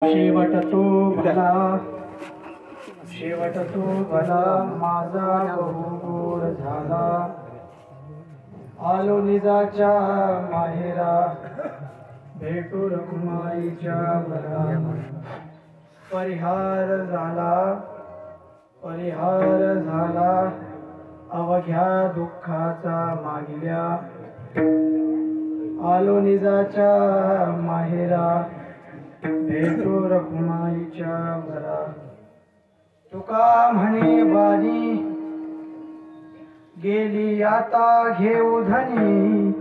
शेवट तो भला माझा बहु गोड झाला, आलो निजाच्या माहेरा भेटू रखुमाईच्या घरा. परिहार झाला अवघ्या दुःखाचा मागिल्या, आलो निजाच्या माहेरा भेटू रखुमाईच्या घरा. तुका म्हणे बाणी गेली आता घेऊ धनी,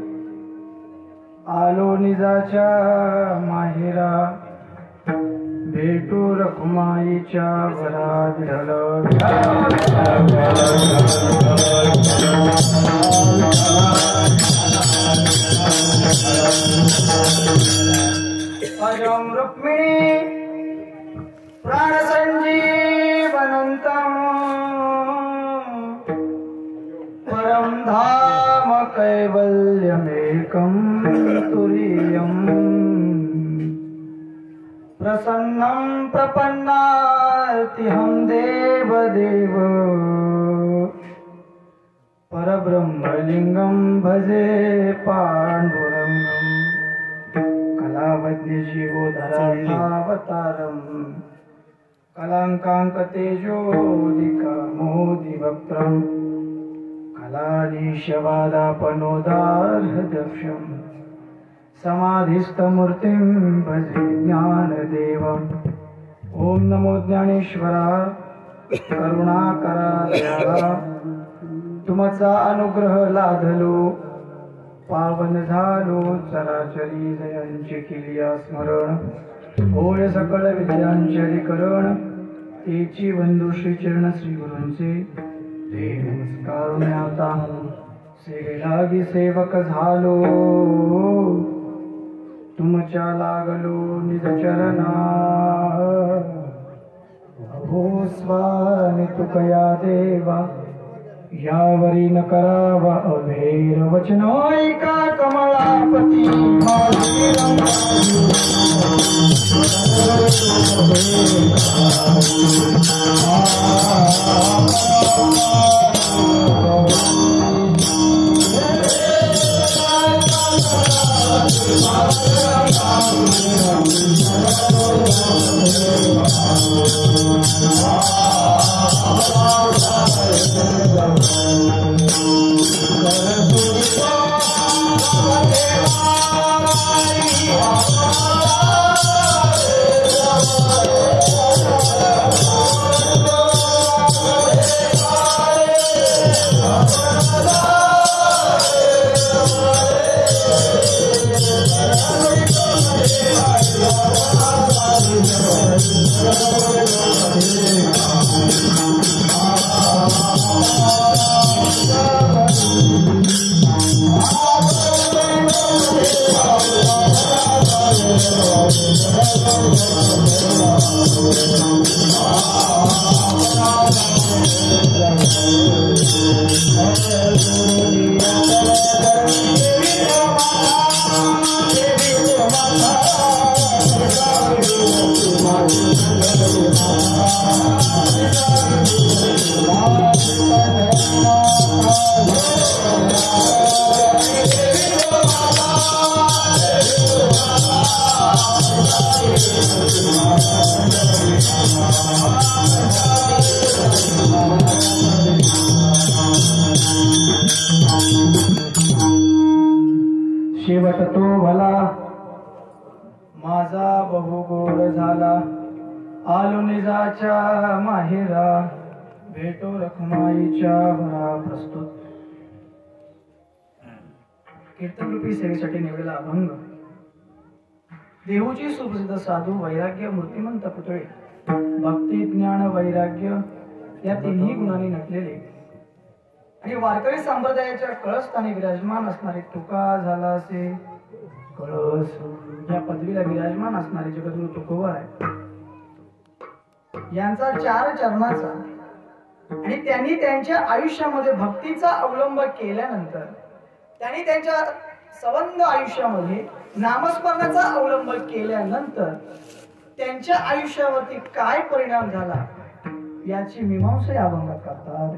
आलो निजाच्या माहेरा भेटू रखुमाईच्या घरा. विठ्ठल अजम रुक्मिणी प्राण संजीवनंतम, परम धाम कैवल्यमेकं तुरीयम्. प्रसन्नं प्रपन्नार्तिहं देवदेव, परब्रह्मलिंगं भजे पाण्डुरङ्गम्. कलावज्ञ जीवोधरावतारम्, कलांकांक तेजोदिका मोदिवक्त्रम्. कलानीशवादापनोदार्हदक्षम्, समाधिस्थमूर्तिं भजे ज्ञानदेवम्. ओम नमो ज्ञानेश्वरा करुणाकरा दयाळा, तुमचा अनुग्रह लाधलो पावन झालो. चराचरी जयांचे केलिया स्मरण, होय सकळ विद्यांचे करण. तेची बंधू श्री चरण श्री गुरूंचे ते नमस्कार आता. सेवेलागी सेवक झालो तुमच्या लागलो निज चरणा. अहो स्वामी तुकया देवा, यावरी न करावा अभेर वचन. ऐका कमळापती शेवट तो भला माझा बहु गोड झाला, आलो निजाच्या माहेरा भेटो रखुमाईच्या घरा. प्रस्तुत कीर्तनरूपी सेवेसाठी निवडलेला अभंग. देहूची सुप्रसिद्ध साधू वैराग्य मूर्तिमंत पुतळे, भक्ती ज्ञान वैराग्य या तिन्ही गुणांनी नटलेले आणि वारकरी संप्रदायाच्या कळस्थानी विराजमान असणारे तुका झाला असे कळस या पदवीला विराजमान असणारे जगद्गुरु तुकोबा आहे. यांचा 4 चरणाचा आणि त्यांनी त्यांच्या आयुष्यामध्ये भक्तीचा अवलंब केल्यानंतर त्यांनी त्यांच्या संबंध आयुष्यामध्ये नामस्मरणाचा अवलंब केल्यानंतर त्यांच्या आयुष्यावरती काय परिणाम झाला याची मीमांसा या अभंगात करतात.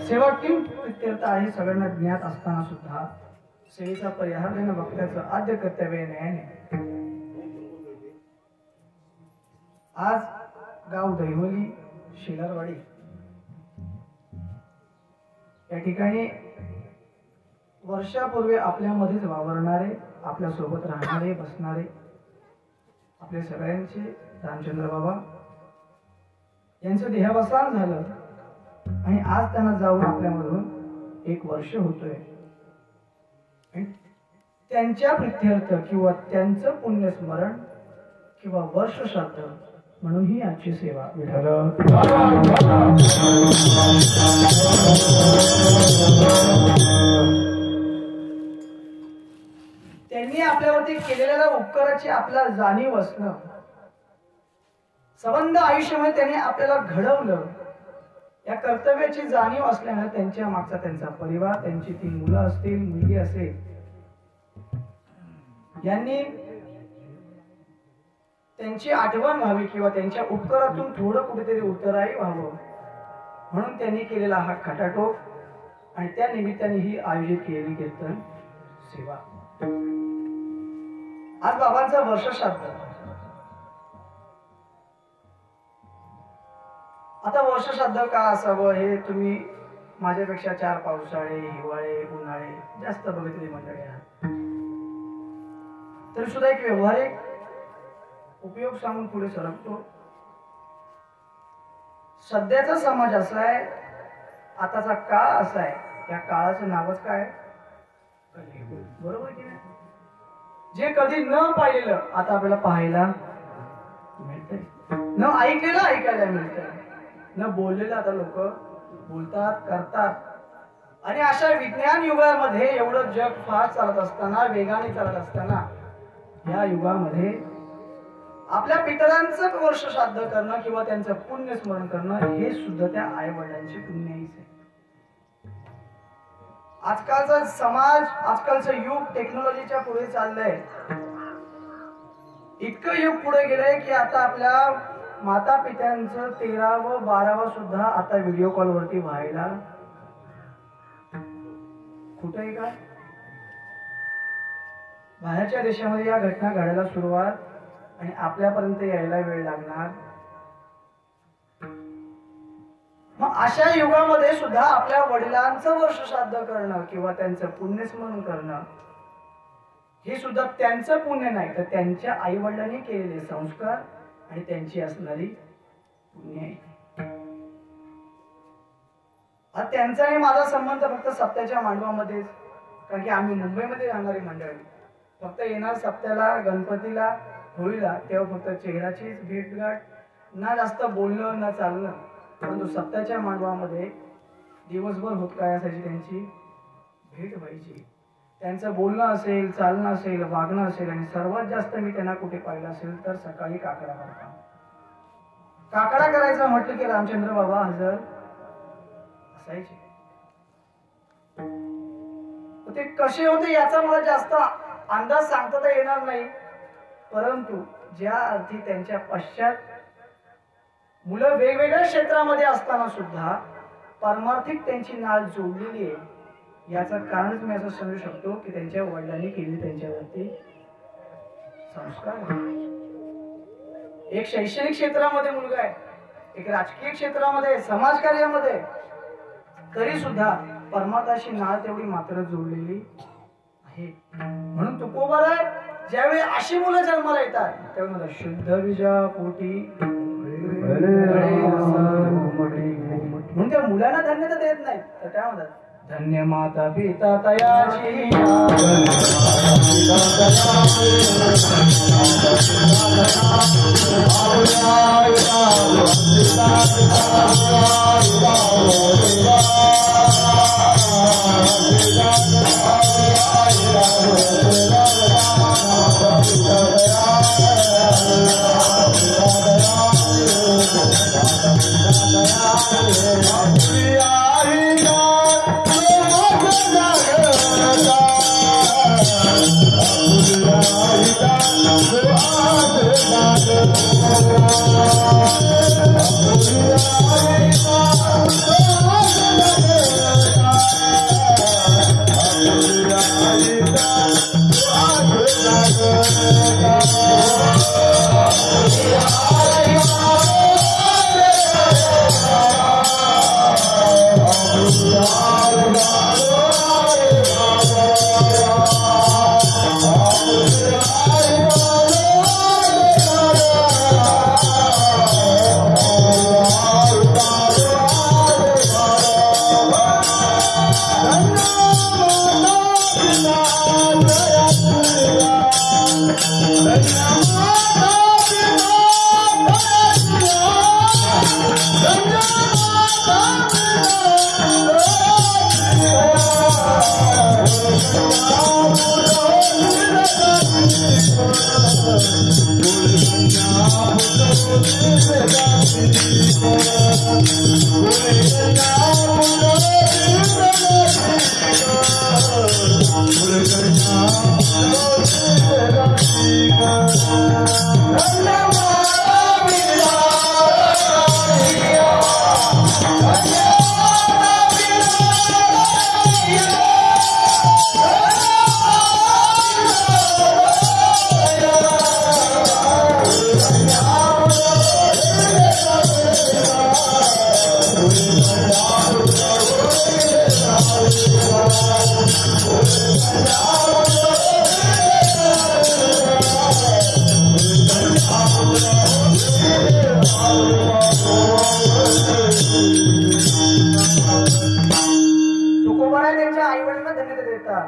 सेवा किम प्रित्यर्थ आहे सगळ्यांना ज्ञात असताना सुद्धा सेवेचा परिहार देणं भक्ताचं आद्य कर्तव्य आहे. आज गाव दैवली शेलारवाडी या ठिकाणी वर्षापूर्वी आपल्यामध्येच वावरणारे, आपल्या सोबत राहणारे, बसणारे आपले सगळ्यांचे रामचंद्र बाबा यांचं देहावसान झालं आणि आज त्यांना जाऊन आपल्यामधून 1 वर्ष होतोय. त्यांच्या प्रित्यर्थ किंवा त्यांचं पुण्यस्मरण किंवा वर्ष श्राद्ध म्हणून ही आजची सेवा. त्यांनी आपल्यावरती केलेल्या उपकाराची आपल्याला जाणीव असणं, संबंध आयुष्यामध्ये त्यांनी आपल्याला घडवलं या कर्तव्याची जाणीव असल्यानं त्यांच्या मागचा त्यांचा परिवार, त्यांची 3 मुलं असतील, मुलगी असेल, यांनी त्यांची आठवण व्हावी किंवा त्यांच्या उपकारातून थोडं कुठेतरी उतराई व्हावं म्हणून त्यांनी केलेला हा खटाटोप आणि त्या निमित्ताने ही आयोजित केलेली कीर्तन सेवा. आज बाबांचा वर्ष श्राद्ध. आता वर्ष श्राद्ध का असावं हे तुम्ही माझ्यापेक्षा 4 पावसाळे, हिवाळे, उन्हाळे जास्त बघितलेली मंडळी आहात. तरी सुद्धा एक व्यवहारिक उपयोग सांगून पुढे सरकतो. सध्याचा समाज असा आहे, आताचा काळ असा आहे, या काळाचं नावच काय? बरोबर की नाही? जे कधी न पाहिलेलं आता आपल्याला पाहायला मिळतंय, न ऐकलेलं ऐकायला मिळतंय, न बोललेलं आता लोक बोलतात, करतात. आणि अशा विज्ञान युगामध्ये एवढं जग फास्ट चालत असताना, वेगाने चालत असताना, या युगामध्ये आपल्या पितरांचं वर्ष श्राद्ध करणं किंवा त्यांचं पुण्य स्मरण करणं हे सुद्धा त्या आई वडिलांची पुण्यहीच आहे. आजकालचा समाज, आजकालचं युग टेक्नॉलॉजीच्या पुढे चाललंय. इतकं युग पुढे गेलंय की आता आपल्या माता पित्यांचं 13व 12व सुद्धा आता व्हिडिओ कॉल वरती व्हायला कुठेही का बाहेरच्या देशामध्ये या घटना घडायला सुरुवात आणि आपल्यापर्यंत यायला वेळ लागणार. मग अशा युगामध्ये सुद्धा आपल्या वडिलांचं वर्ष श्राद्ध करणं किंवा त्यांचं पुण्यस्मरण करणं हे सुद्धा त्यांचं पुण्य नाही, तर त्यांच्या आई वडिलांनी केलेले संस्कार आणि त्यांची असणारी पुण्य आहे. त्यांचा आणि माझा संबंध फक्त सप्त्याच्या मांडवामध्येच, कारण की आम्ही मुंबईमध्ये राहणारी मंडळी. फक्त येणार सप्त्याला, गणपतीला, होळीला, तेव्हा फक्त चेहऱ्याचीच भेटगाठ, ना जास्त बोलणं ना चालणं. परंतु सप्त्याच्या मांडवामध्ये दिवसभर होतकाय असायची त्यांची भेट व्हायची. त्यांचं बोलणं असेल, चालणं असेल, वागणं असेल आणि सर्वात जास्त मी त्यांना कुठे पाहिलं असेल तर सकाळी काकडा करता. काकडा करायचं म्हटलं की रामचंद्र बाबा हजर असायचे. ते कसे होते याचा मला जास्त अंदाज सांगता येणार नाही, परंतु ज्या अर्थी त्यांच्या पश्चात मुलं वेगवेगळ्या क्षेत्रामध्ये असताना सुद्धा पारमार्थिक त्यांची नाळ जोडलेली आहे, याचं कारणच मी असं समजू शकतो की त्यांच्या वडिलांनी केली त्यांच्यावरती संस्कार. एक शैक्षणिक क्षेत्रामध्ये मुलगा आहे, एक राजकीय क्षेत्रामध्ये, समाजकार्यामध्ये, तरी सुद्धा परमार्थाशी नाळ तेवढी मात्र जोडलेली आहे. म्हणून तुकोबर आहे, ज्यावेळी अशी मुलं जन्माला येतात त्यावेळी मला शुद्ध विजा पोटी म्हणून त्या मुलांना धन्यता देत नाही, तर काय म्हणतात? धन्य माता पिता तयाची I तुकोबाराय त्यांच्या आई वडिलांना धन्यता देतात.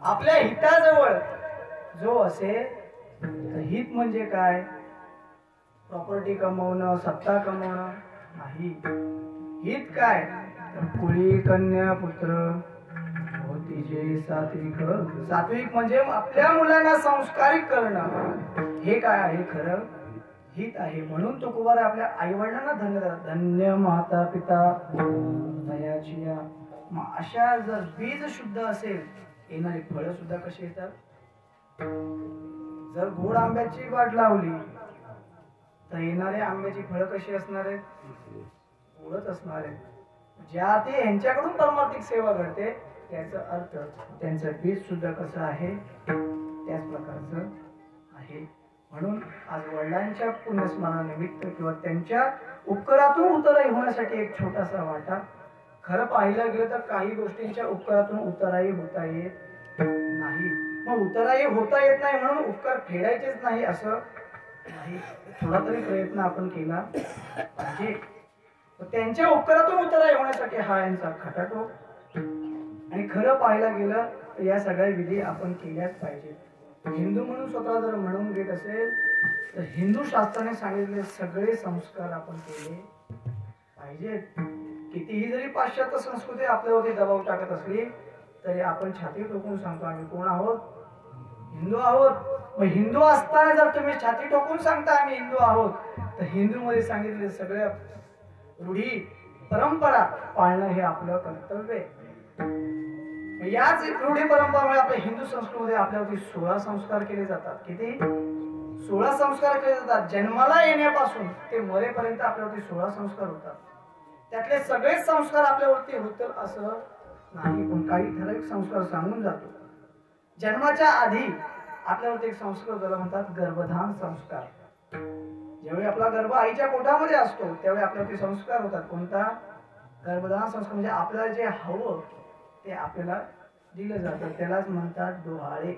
आपल्या हिताजवळ जो असेल, हित म्हणजे काय? प्रॉपर्टी कमवणं, सत्ता कमवणं नाही. हित काय? तर कुळी कन्या पुत्र होती जे सात्विक. सात्विक म्हणजे आपल्या मुलांना संस्कारित करणं. हे काय आहे? खरं हित आहे. म्हणून तुकोबाराय आपल्या आई वडिलांना धन्य माता पिता दयाची. अशा जर बीज शुद्ध असेल, येणारी फळं सुद्धा कशी येतात? जर गोड आंब्याची वाट लावली तर येणारे आंब्याची फळं कशी असणार आहेत? गोडच असणार आहेत. ज्या ते यांच्याकडून परमार्थिक सेवा घडते, त्याचा अर्थ त्यांचं बीज सुद्धा कसं आहे? त्याच प्रकारचं आहे. म्हणून आज वडिलांच्या पुण्यस्मरणानिमित्त किंवा त्यांच्या उपकारातून उतराई होण्यासाठी एक छोटासा वाटा. खरं पाहिलं गेलं तर काही गोष्टींच्या उपकारातून उतराई होता येत नाही. मग उतराई होता येत नाही म्हणून उपकार फेडायचेच नाही असं नाही. थोडा तरी प्रयत्न आपण केला पाहिजे. त्यांच्या उपकारातून उतराई होण्यासाठी हा यांचा खटाटो. आणि खरं पाहायला गेलं तर या सगळ्या विधी आपण केल्याच पाहिजे. हिंदू म्हणून स्वतः जर म्हणून घेत असेल तर हिंदू शास्त्राने सांगितलेले सगळे संस्कार आपण केले पाहिजेत. कितीही जरी पाश्चात्य संस्कृती आपल्यावरती दबाव टाकत असली तरी आपण छाती ठोकून सांगतो आम्ही कोण आहोत? हिंदू आहोत. मग हिंदू असताना जर तुम्ही छाती ठोकून सांगता आम्ही हिंदू आहोत, तर हिंदू मध्ये सांगितलेले सगळ्या रूढी परंपरा पाळणं हे आपलं कर्तव्य आहे. याच रूढी परंपरामुळे आपल्या हिंदू संस्कृतीमध्ये आपल्यावरती 16 संस्कार केले जातात. किती? 16 संस्कार केले जातात. जन्माला येण्यापासून ते मरेपर्यंत आपल्यावरती 16 संस्कार होतात. त्यातले सगळेच संस्कार आपल्यावरती होतील असं नाही, पण काही ठराविक संस्कार सांगून जातो. जन्माच्या आधी आपल्यावरती एक संस्कार ज्याला म्हणतात गर्भधान संस्कार. ज्यावेळी आपला गर्भ आईच्या पोटामध्ये असतो त्यावेळी आपल्यावरती संस्कार होतात. कोणता? गर्भधान संस्कार. म्हणजे आपल्याला जे हवं ते आपल्याला दिलं जातं. त्यालाच म्हणतात डोहाळे.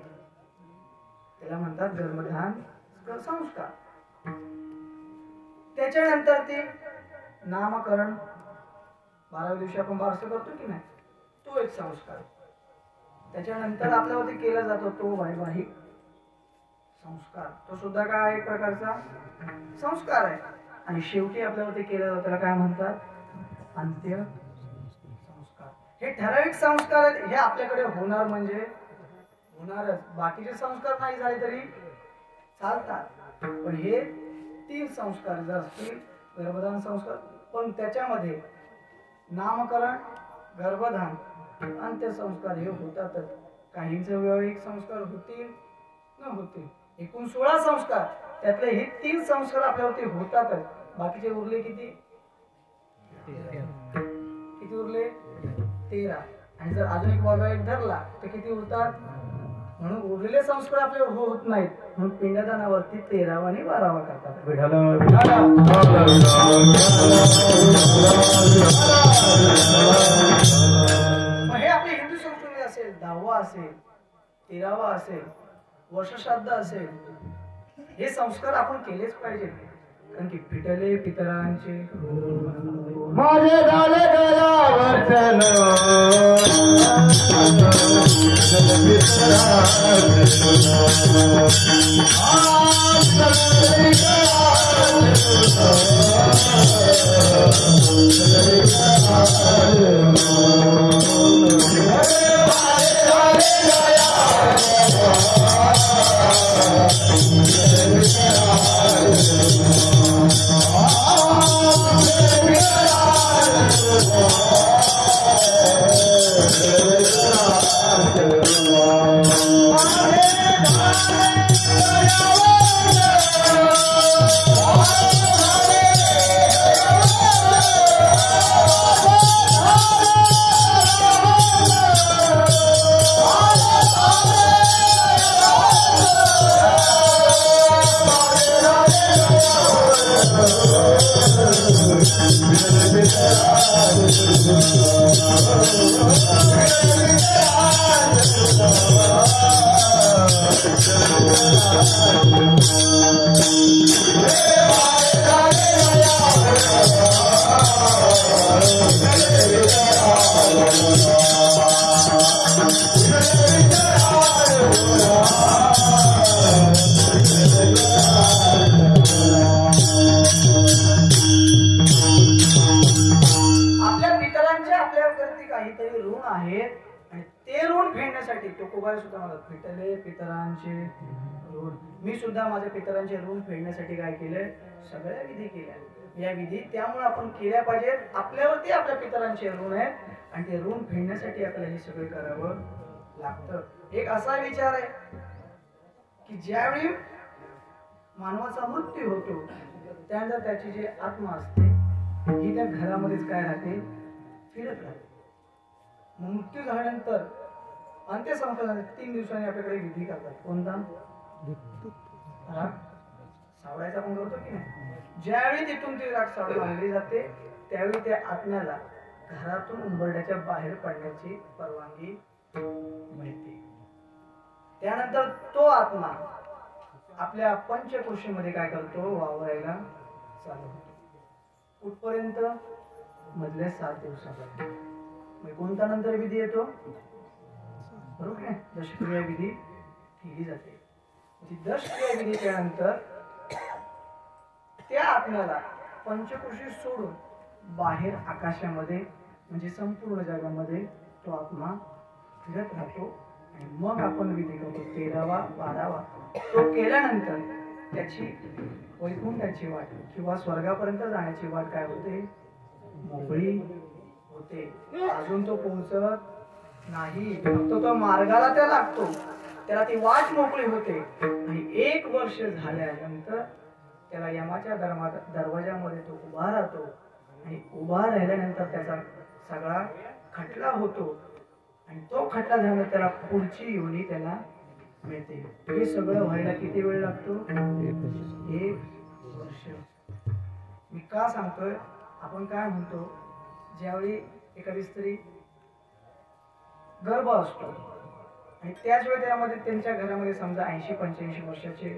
त्याला म्हणतात गर्भधान संस्कार. त्याच्यानंतर ते नामकरण 12व्या दिवशी आपण बारसं करतो की नाही, तो एक संस्कार. त्याच्यानंतर आपल्यावरती केला जातो तो वैवाहिक संस्कार. तो सुद्धा काय एक प्रकारचा संस्कार आहे. आणि शेवटी आपल्यावरती केला जातो त्याला काय म्हणतात? अंत्य संस्कार. हे ठराविक संस्कार आहेत. हे आपल्याकडे होणार म्हणजे होणारच. बाकीचे संस्कार नाही झाले तरी चालतात, पण हे 3 संस्कार जर असतील, गर्भधान संस्कार, पण त्याच्यामध्ये नामकरण, गर्भधान, अंत्यसंस्कार हे होतातच. काहींचे वैवाहिक संस्कार होतील न होतील. एकूण 16 संस्कार, त्यातले हे 3 संस्कार आपल्यावरती होतातच. बाकीचे उरले किती? किती उरले? 13. आणि जर अजून एक वैवाहिक धरला तर किती उरतात? म्हणून उरलेले संस्कार आपले होत नाहीत. म्हणून पिंडदानावरती 13वा आणि 12वा करतात. हे आपली हिंदू संस्कृती असेल, 10वा असेल, 13वा असेल, वर्षश्राद्ध असेल, हे संस्कार आपण केलेच पाहिजे. कारण की पिटले पितरांचे माझे झाले गलावर्तन काहीतरी ऋण आहेत आणि ते ऋण फेडण्यासाठी तुकोबाई सुद्धा मला फिटले पितरांचे ऋण. मी सुद्धा माझ्या पितरांचे ऋण फेडण्यासाठी काय केलंय, सगळ्या विधी केल्या. या विधी त्यामुळे आपण केल्या पाहिजेत. आपल्यावरती आपल्या पितरांचे ऋण आहेत आणि ते ऋण फेडण्यासाठी आपल्याला हे सगळं करावं लागतं. एक असा विचार आहे की ज्यावेळी मानवाचा मृत्यू होतो त्यानंतर त्याची जी आत्मा असते ही त्या घरामध्येच काय राहते, फिरत राहते. मृत्यू झाल्यानंतर अंत्यसंस्कार 3 दिवसांनी आपल्याकडे विधी करतात. कोणता? राख सावडायचा पण करतो की नाही. ज्यावेळी तिथून ती राख सावडून आणली जाते त्यावेळी त्या आत्म्याला घरातून उंबरड्याच्या बाहेर पडण्याची परवानगी मिळते. त्यानंतर तो आत्मा आपल्या पंचकृषीमध्ये काय करतो, वावरायला चालू होतो. कुठपर्यंत? मधल्या 7 दिवसापर्यंत. कोणता नंतर विधी येतो, बरोबर आहे, दशक्रिया विधी केली जाते. दशक्रिया विधीच्या नंतर त्या आत्म्याला पंचकृषी सोडून बाहेर आकाशामध्ये म्हणजे संपूर्ण जगामध्ये तो आत्मा फिरत राहतो. आणि मग आपण विधी करतो 13वा 12वा. तो केल्यानंतर त्याची वैकुंठाची वाट किंवा स्वर्गापर्यंत जाण्याची वाट काय होते, मोकळी होते. अजून तो पोहोचत नाही, फक्त तो मार्गाला त्या लागतो, त्याला ती वाट मोकळी होते. आणि 1 वर्ष झाल्यानंतर त्याला यमाच्या दरवाजामध्ये तो उभा राहतो. आणि उभा राहिल्यानंतर त्याचा सगळा खटला होतो आणि तो खटला झाल्यानंतर त्याला पुढची योनी त्याला मिळते. हे सगळं व्हायला किती वेळ लागतो, 1 वर्ष. मी का सांगतोय, आपण काय म्हणतो, ज्यावेळी एखादी स्त्री गर्भ असतो आणि त्याच वेळी त्यामध्ये त्यांच्या घरामध्ये समजा 80-85 वर्षाचे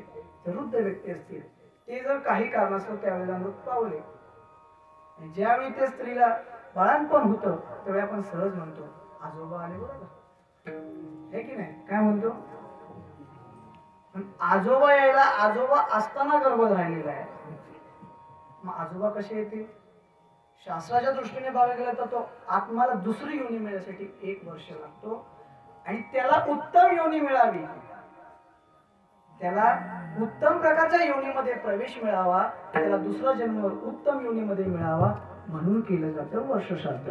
वृद्ध व्यक्ती असतील, ते जर काही कारणास्तव त्यावेळेला मृत पावले आणि ज्यावेळी त्या स्त्रीला बाळंतपण होतं त्यावेळी आपण सहज म्हणतो आजोबा आले, बरोबर हे की नाही, काय म्हणतो. आजोबा यायला आजोबा असताना गर्भ राहिलेला आहे. मग आजोबा कसे येतील? शास्त्राच्या दृष्टीने बघायला गेलं तर तो आत्माला दुसरी योनी मिळण्यासाठी 1 वर्ष लागतो. आणि त्याला उत्तम योनी मिळावी, त्याला उत्तम प्रकारच्या योनीमध्ये प्रवेश मिळावा, त्याला दुसरा जन्म उत्तम योनीमध्ये मिळावा म्हणून केलं जातं वर्षश्राद्ध.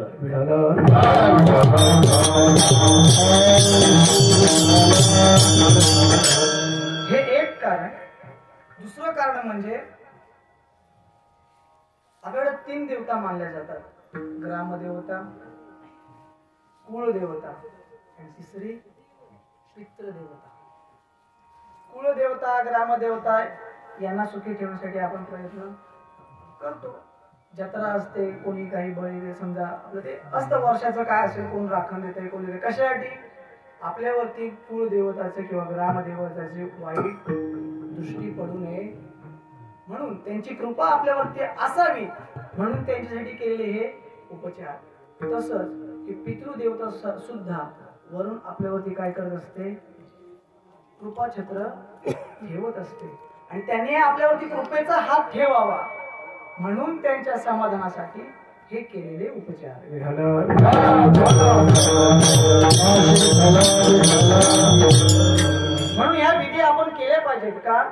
हे एक कारण. दुसरं कारण म्हणजे आपल्याकडे 3 देवता मानल्या जातात, ग्रामदेवता, कुळदेवता आणि तिसरी पितृदेवता. कुळदेवता ग्रामदेवता यांना सुखी ठेवण्यासाठी आपण प्रयत्न करतो. जत्रा असते, कोणी काही बळी समजा आपलं ते असतं वर्षाचं काय असेल, कोण राखण देते, कोण देते, कशासाठी आपल्यावरती कुळदेवताचे किंवा ग्रामदेवताचे वाईट दृष्टी पडू नये म्हणून, त्यांची कृपा आपल्यावरती असावी म्हणून त्यांच्यासाठी केलेले हे उपचार. तसंच की पितृदेवता सुद्धा वरून आपल्यावरती काय करत असते, कृपाछत्र ठेवत असते आणि त्यांनी आपल्यावरती कृपेचा हात ठेवावा म्हणून त्यांच्या समाधानासाठी हे केलेले उपचार. म्हणून या विधी आपण केल्या पाहिजेत का,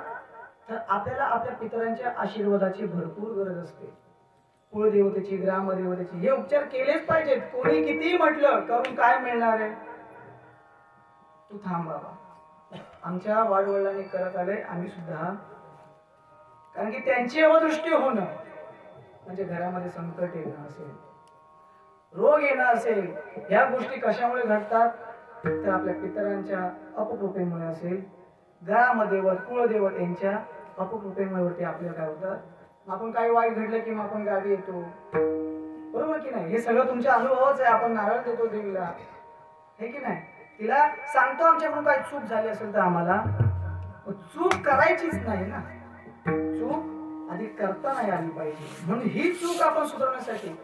तर आपल्याला आपल्या पितरांच्या आशीर्वादाची भरपूर गरज असते. कुळदेवतेची ग्रामदेवतेची हे उपचार केलेच पाहिजेत. कोणी कितीही म्हटलं करून काय मिळणार आहे, तू थांब बाबा. आमच्या वाडवडिलांनी करत आले, आम्ही सुद्धा, कारण की त्यांची अवदृष्टी होणं म्हणजे घरामध्ये संकट येणं असेल, रोग येणं असेल, या गोष्टी कशामुळे घडतात तर आपल्या पितरांच्या अपकृपेमुळे असेल, ग्रामदेवत कुळदेवत यांच्या अपकृपेमुळे आपल्याला काय होतात, आपण काही वाईट घडलं की आपण गावी येतो, बरोबर की नाही. हे सगळं तुमच्या अनुभवाच आहे. आपण नारळ देतो देवीला, हे की नाही, तिला सांगतो आमच्याकडून काही चूक झाली असेल तर आम्हाला, चूक करायचीच नाही ना, चूक आधी करता नाही आली पाहिजे. म्हणून ही चूक आपण सुधारण्यासाठी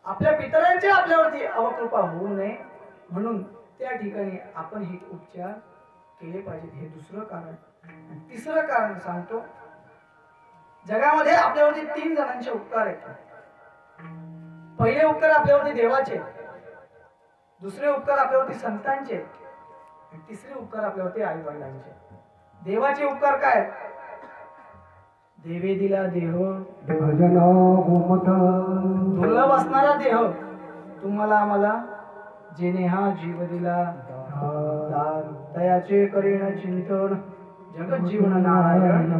आपल्या पितरांच्या आपल्यावरती अवकृपा होऊ नये म्हणून त्या ठिकाणी आपण हे उपचार केले पाहिजेत. हे दुसरं कारण. तिसरं कारण सांगतो, जगामध्ये आपल्यावरती 3 जणांचे उपकार आहेत. पहिले उपकार आपल्यावरती देवाचे, दुसरे उपकार आपल्यावरती संतांचे, आणि तिसरे उपकार आपल्यावरती आई वडिलांचे. देवाचे उपकार काय? देवे दिला देह दुर्लभ असणारा देह तुम्हाला आम्हाला, जेणे हा जीव दिला दान, तयाचे करीन चिंतन जगत जीवन नारायण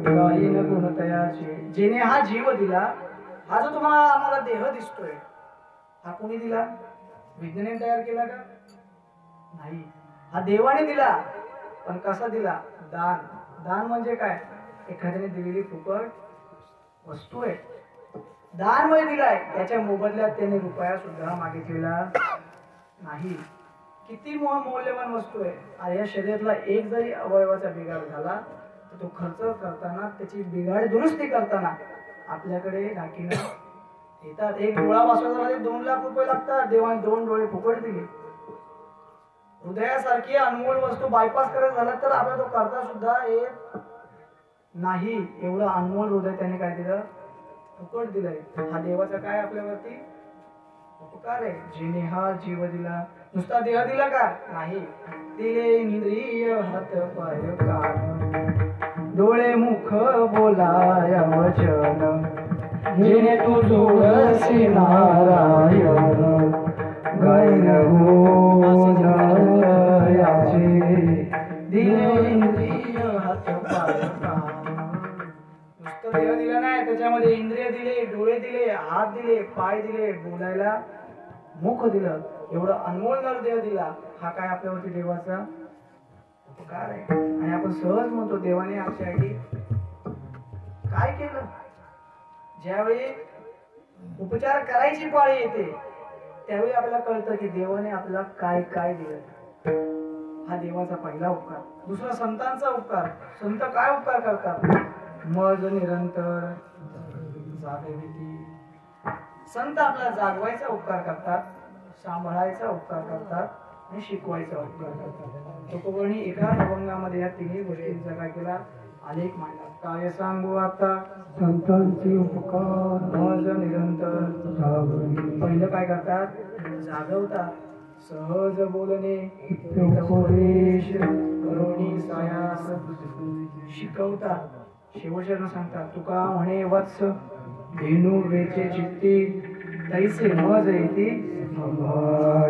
गायीन गुण तयाचे. जेणे हा जीव दिला, हा जो तुम्हाला आम्हाला देह दिसतोय, हा कोणी दिला? विज्ञाने तयार केला का? नाही, हा देवाने दिला. पण कसा दिला? दान. दान म्हणजे काय? एखाद्याने दिलेली फुकट वस्तू आहे, दान मध्ये दिलाय. त्याच्या मोबदल्यात त्याने रुपया सुद्धा मागितलेला नाही. किती मौल्यवान वस्तू आहे. या शरीरातला एक जरी अवयवाचा बिघाड झाला तर तो खर्च करताना, त्याची बिघाड दुरुस्ती करताना आपल्याकडे दाखिना येतात. एक डोळा बसवायला 2 लाख रुपये लागतात. देवाने 2 डोळे फुकट दिले. हृदयासारखी अनमोल वस्तू बायपास करायला झाला तर आपल्याला तो करता सुद्धा येत नाही. एवढं अनमोल हृदय त्याने काय दिलं? फुकट दिलंय. हा देवाचा काय आपल्यावरती उपकार आहे? जेणे हा जीव दिला. नुसता देह दिला का? नाही, दिले इंद्रिय हात पाय कान डोळे मुख बोलाय वचन, जेणे तू जोडसी नारायण गायन गुण याचे. दिले इंद्रिय हात पाय कान. नुसतं देह दिला नाही, त्याच्यामध्ये इंद्रिय दिले, डोळे दिले, हात दिले, पाय दिले, बोलायला मुख दिलं. एवढं अनमोल नरदेह दिला. हा काय आपल्यावरती देवाचा उपकार आहे. आणि आपण सहज म्हणतो देवाने आमच्यासाठी काय केलं. ज्यावेळी उपचार करायची पाळी येते त्यावेळी आपल्याला कळतं की देवाने आपल्याला काय काय दिलं. हा देवाचा पहिला उपकार. दुसरा संतांचा उपकार. संत काय उपकार करतात? मज निरंतर जागविती. संत आपला जागवायचा उपकार करतात, सांभाळायचा उपकार करतात आणि शिकवायचा उपकार करतात. तुकोबरणी एका अभंगामध्ये या तिन्ही गोष्टींचा काय केला? अनेक मांडला. काय सांगू आता संतांचे उपकार. मज निरंतर. पहिलं काय करतात? जागवतात. सहज बोलणे, उपदेश करुणी सायास शिकवतात. शिवशरण सांगतात, तुका म्हणे वत्स धेनू वेचे चित्ती तैसे मज येती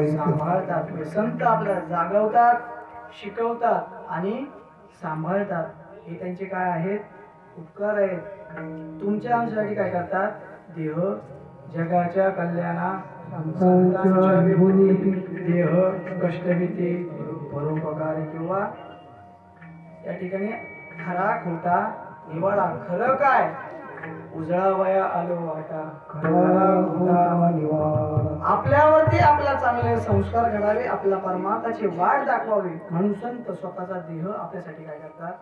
सांभाळतात. संत आपल्याला जागवतात, शिकवतात आणि सांभाळतात. हे त्यांचे काय आहेत? उपकार आहेत. तुमच्या आमच्यासाठी काय करतात? देह जगाच्या कल्याणा संतांच्या विभूती, देह कष्टभीती परोपकारी. किंवा या ठिकाणी खरा खोटा निवाडा. खरं काय? उजळावया आलो वाटा. आपल्यावरती आपला चांगले संस्कार घडावे, आपल्या परमार्थाची वाट दाखवावी म्हणून संत स्वतःचा देह आपल्यासाठी काय करतात?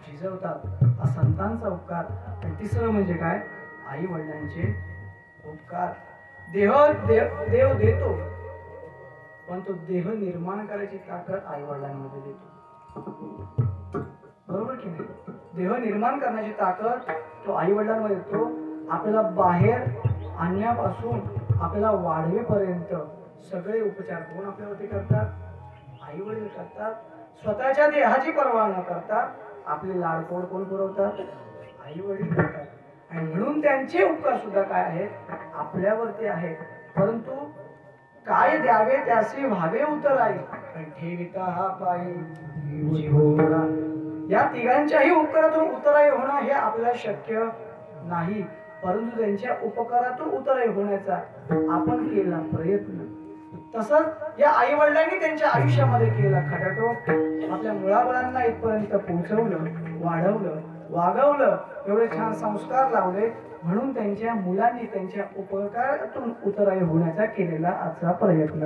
शिजवतात. हा संतांचा उपकार. आणि तिसरं म्हणजे काय? आई वडिलांचे उपकार. देह देव देतो, पण तो देह निर्माण करायची ताकद आई वडिलांमध्ये देतो. बरोबर की नाही? देह निर्माण करण्याची ताकद तो आई वडिलांमध्ये देतो. आपल्याला बाहेर आणण्यापासून आपल्याला वाढवेपर्यंत सगळे उपचार कोण आपल्यावरती करतात? आई वडील करतात. स्वतःच्या देहाची पर्वा न करता आपले लाडकोड कोण पुरवतात? आई वडील करतात. आणि म्हणून त्यांचे उपकार सुद्धा काय आहेत? आपल्यावरती आहेत. परंतु काय द्यावे त्याचे व्हावे उतराई, ठेविता हा पायी. या तिघांच्याही उपकारातून उतराई होणं हे आपल्याला शक्य नाही. परंतु त्यांच्या उपकारातून उतराई होण्याचा आपण केला प्रयत्न. तसंच या आई वडिलांनी त्यांच्या आयुष्यामध्ये केला खटाटोप. आपल्या मुलाबाळांना इथपर्यंत पोहोचवलं, वाढवलं, वागवलं, एवढे छान संस्कार लावले. म्हणून त्यांच्या मुलांनी त्यांच्या उपकारातून उतराई होण्याचा केलेला आजचा प्रयत्न.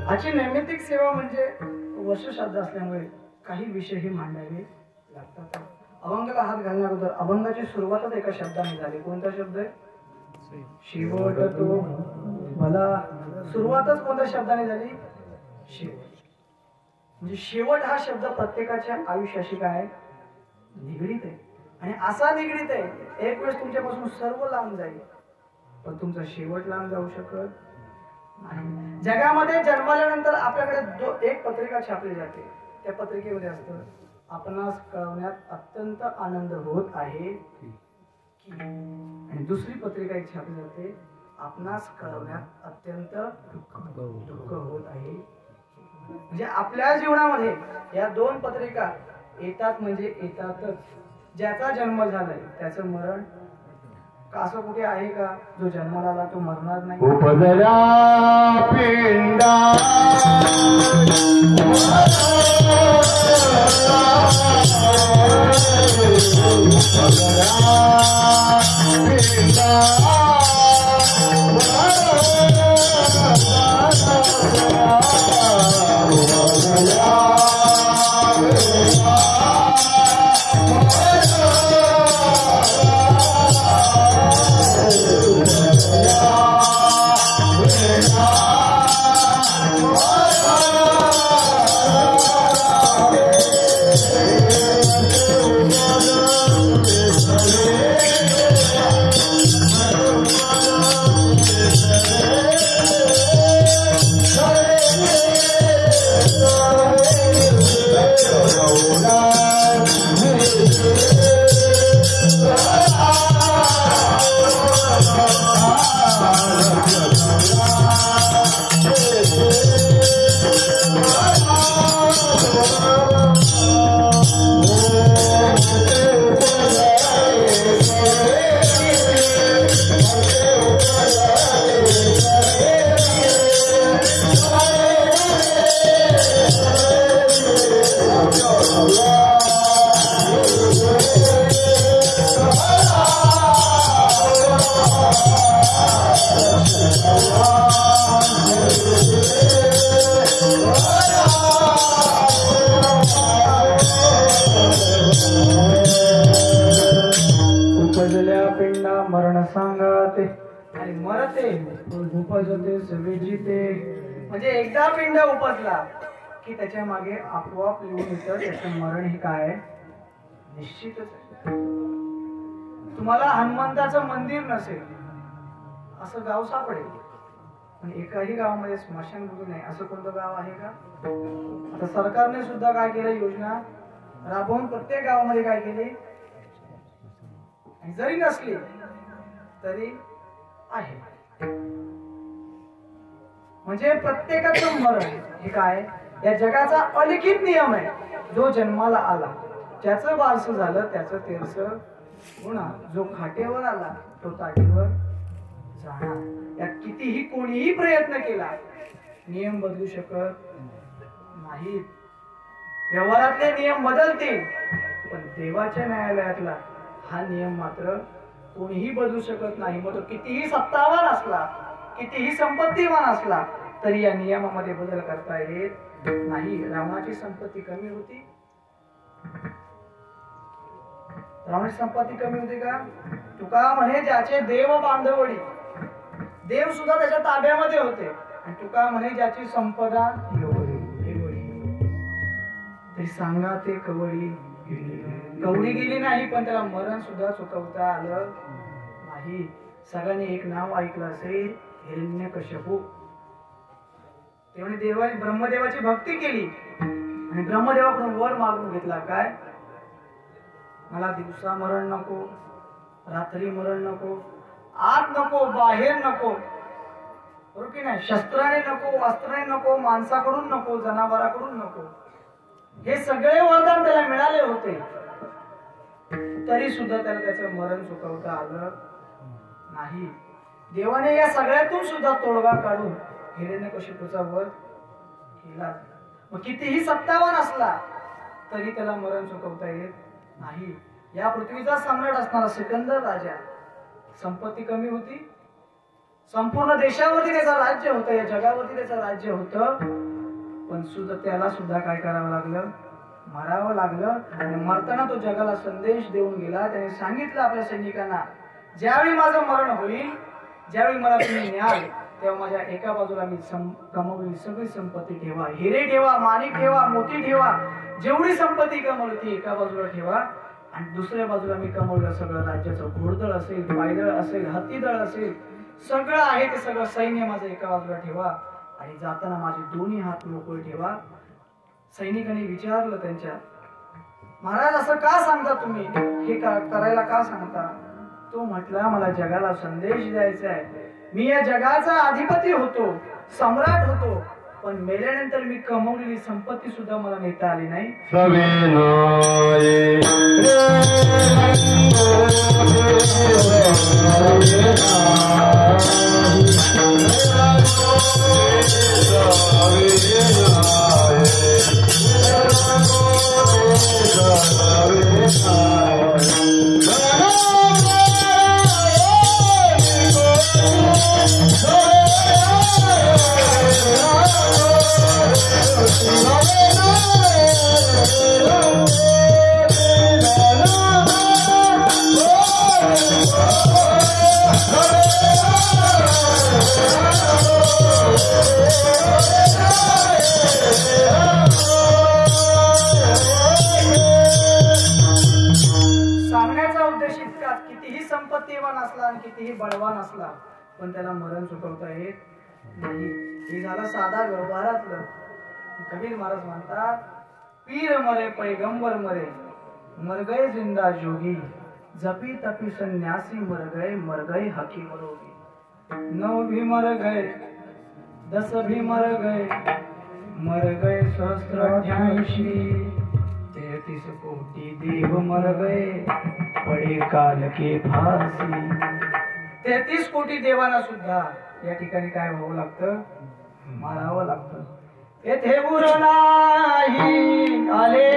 आजची नैमित्तिक सेवा म्हणजे वर्षश्राद्ध असल्यामुळे काही विषयही मांडावे लागतात. अभंगाला हात घालण्या अगोदर अभंगाची सुरुवातच एका शब्दाने झाली. कोणता शब्द आहे? शेवट तो मला. सुरुवातच कोणत्या शब्दाने झाली? शेवट. म्हणजे शेवट हा शब्द प्रत्येकाच्या आयुष्याशी काय निगडीत आहे. आणि असा निगडीत आहे, एक वेळेस तुमच्यापासून सर्व लांब जाईल पण तुमचा शेवट लांब जाऊ शकत नाही. जगामध्ये जन्मल्यानंतर आपल्याकडे जो एक पत्रिका छापली जाते, त्या पत्रिकेमध्ये असतं आपणास कळवण्यात अत्यंत आनंद होत आहे की, आणि दुसरी पत्रिका एक छापली जाते आपणास कळवण्यात अत्यंत दुःख होत आहे. म्हणजे आपल्या जीवनामध्ये या दोन पत्रिका येतात म्हणजे येतातच. ज्याचा जन्म झालाय त्याचं मरण का असं कुठे आहे का जो जन्माला आला तो मरणार नाही? उपजल्या पिंडा उपजल्या पिंडा मरण सांगाते आणि मरते उपजते सवेजिते. म्हणजे एकदा पिंड उपजला की त्याच्या मागे आपोआप लिहून येतं त्याचं मरण हे काय निश्चितच आहे. तुम्हाला हनुमंताचं मंदिर नसेल असं गाव सापडेल पण एकाही गावामध्ये स्मशानभूमी नाही असं कोणतं गाव आहे का? आता सरकारने सुद्धा काय केलं, योजना राबवून प्रत्येक गावामध्ये काय केली, जरी नसली तरी आहे. म्हणजे प्रत्येकाचं मरण हे काय या जगाचा अलिखित नियम आहे. जो जन्माला आला ज्याचं बारसं झालं त्याचं तेरसं होणार, जो खाटेवर आला तो ताटीवर जाणार. यात कितीही कोणीही प्रयत्न केला नियम बदलू शकत नाहीत. व्यवहारातले नियम बदलतील पण देवाच्या न्यायालयातला हा नियम मात्र कोणीही बदलू शकत नाही. मग तो कितीही सत्तावान असला कितीही संपत्तीवान असला तरी या नियमामध्ये बदल करता येत नाही. रावणाची संपत्ती कमी होती, रावणाची संपत्ती कमी होती का? तुका म्हणे ज्याचे देव बांधवडी, देव सुद्धा त्याच्या ताब्यामध्ये होते. आणि तुका म्हणे ज्याची संपदा तरी सांगा ते कवडी कवडी गेली नाही पण त्याला मरण सुद्धा चुकवता आलं नाही. सगळ्यांनी एक नाव ऐकलं असेल, हिरण्यकश्यपू. तेव्हा ब्रह्मदेवाची भक्ती केली आणि ब्रह्मदेवाकडून वर मागून घेतला काय, मला दिवसा मरण नको, रात्री मरण नको, आत नको बाहेर नको, बरोबर की नाही, शस्त्राने नको अस्त्राने नको, माणसाकडून नको जनावराकडून नको. हे सगळे वरदान त्याला मिळाले होते तरी सुद्धा त्याला त्याचं मरण चुकवता आलं नाही. देवाने या सगळ्यातून सुद्धा तोडगा काढून हिरण्यकशिपूचा वध केला. मग कितीही सत्तावान असला तरी त्याला मरण चुकवता येत नाही. या पृथ्वीचा सम्राट असणारा सिकंदर राजा, संपत्ती कमी होती, संपूर्ण देशावरती त्याचं राज्य होतं, या जगावरती त्याचं राज्य होतं पण सुद्धा त्याला सुद्धा काय करावं लागलं, मरावं लागलं. आणि मरताना तो जगाला संदेश देऊन गेला. त्याने सांगितलं आपल्या सैनिकांना, ज्यावेळी माझं मरण होईल, ज्यावेळी मला तुम्ही न्याल तेव्हा माझ्या एका बाजूला मी कमवलेली सगळी संपत्ती ठेवा, हिरे ठेवा, माणिक ठेवा, मोती ठेवा, जेवढी संपत्ती कमवली ती एका बाजूला ठेवा आणि दुसऱ्या बाजूला मी कमवलं सगळं राज्याचं घोडदळ असेल, पायदळ असेल, हत्तीदळ असेल, सगळं आहे ते सगळं सैन्य माझं एका बाजूला ठेवा आणि जाताना माझे दोन्ही हात मोकळे ठेवा. सैनिकांनी विचारलं त्यांच्या, महाराज असं का सांगता तुम्ही, हे करायला का सांगता? तो म्हटला, मला जगाला संदेश द्यायचा आहे. मी या जगाचा अधिपती होतो, सम्राट होतो, पण मेल्यानंतर मी कमवलेली संपत्ती सुद्धा मला नेता आली नाही. सांगण्याचा उद्देश इतका, कितीही संपत्तीवान असला आणि कितीही बळवान असला पण त्याला मरण चुकवता येत नाही. हे झालं साधा व्यवहारातलं. कबीर महाराज म्हणतात, पीर मरे पैगंबर मरे, मर गए जिंदा जोगी, जपी तपी संन्यासी मर गए हकीम रोगी. 9 भी मर गए, 10 भी मर गए सहस्त्र 88, 33 कोटी देव मर गए, पडे काल के फासी. 33 कोटी देवांना सुद्धा या ठिकाणी काय व्हावं लागतं, मारावं लागतं. येथे उर नाही आले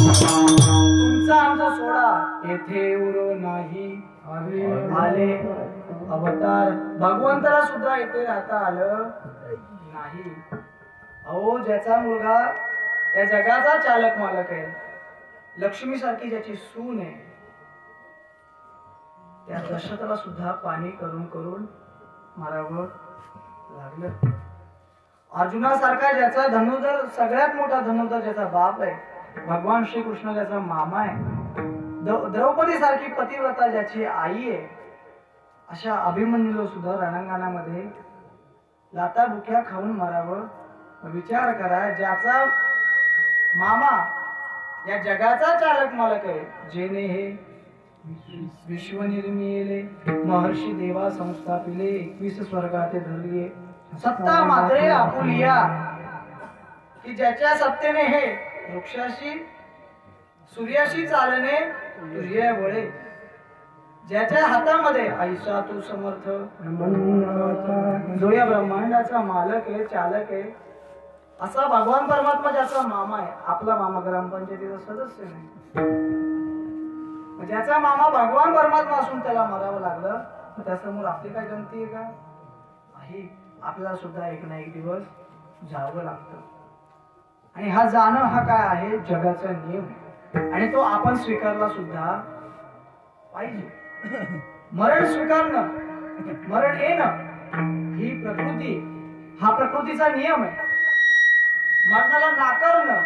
तुमचा आमचा सोडा येथे उरो नाही आले अवतार. भगवंताला सुद्धा येथे राहता आलं नाही. अहो, ज्याचा मुलगा या जगाचा चालक मालक आहे, लक्ष्मी सारखी ज्याची सून आहे, त्या दशरथाला सुद्धा पाणी करून करून मारावं लागलं. अर्जुनासारखा ज्याचा धनुर्धर, सगळ्यात मोठा धनुर्धर ज्याचा बाप आहे, भगवान श्रीकृष्ण ज्याचा मामा आहे, द्रौपदी सारखी पतिव्रता ज्याची आई आहे, अशा अभिमन्यूला सुद्धा रणांगणामध्ये लाता बुक्या खाऊन मारावं. विचार करा, ज्याचा मामा या जगाचा चालक मालक आहे, जेने हे विश्व निर्मिले, महर्षी देवा संस्थापिले, 21 स्वर्गाते धरलिये, सत्ता मात्रे आपुलिया, की ज्याच्या सत्तेने हे वृक्षाशी सूर्याशी चालणे तुझे वळे, ज्याच्या हातामध्ये ऐसा तू समर्थ, जो या ब्रह्मांडाचा मालक आहे, चालक आहे, असा भगवान परमात्मा ज्याचा मामा आहे. आपला मामा ग्रामपंचायतीचा सदस्य नाही, ज्याचा मामा भगवान परमात्मा असून त्याला मरावं लागलं, त्यासमोर आपली काय गमती आहे का? आहे. आपल्याला सुद्धा एक ना एक दिवस जावं लागतं. आणि हा जाणं हा काय आहे, जगाचा नियम, आणि तो आपण स्वीकारला सुद्धा पाहिजे. मरण स्वीकारणं, मरण येणं ही प्रकृती, हा प्रकृतीचा नियम आहे. मरणाला नाकारणं,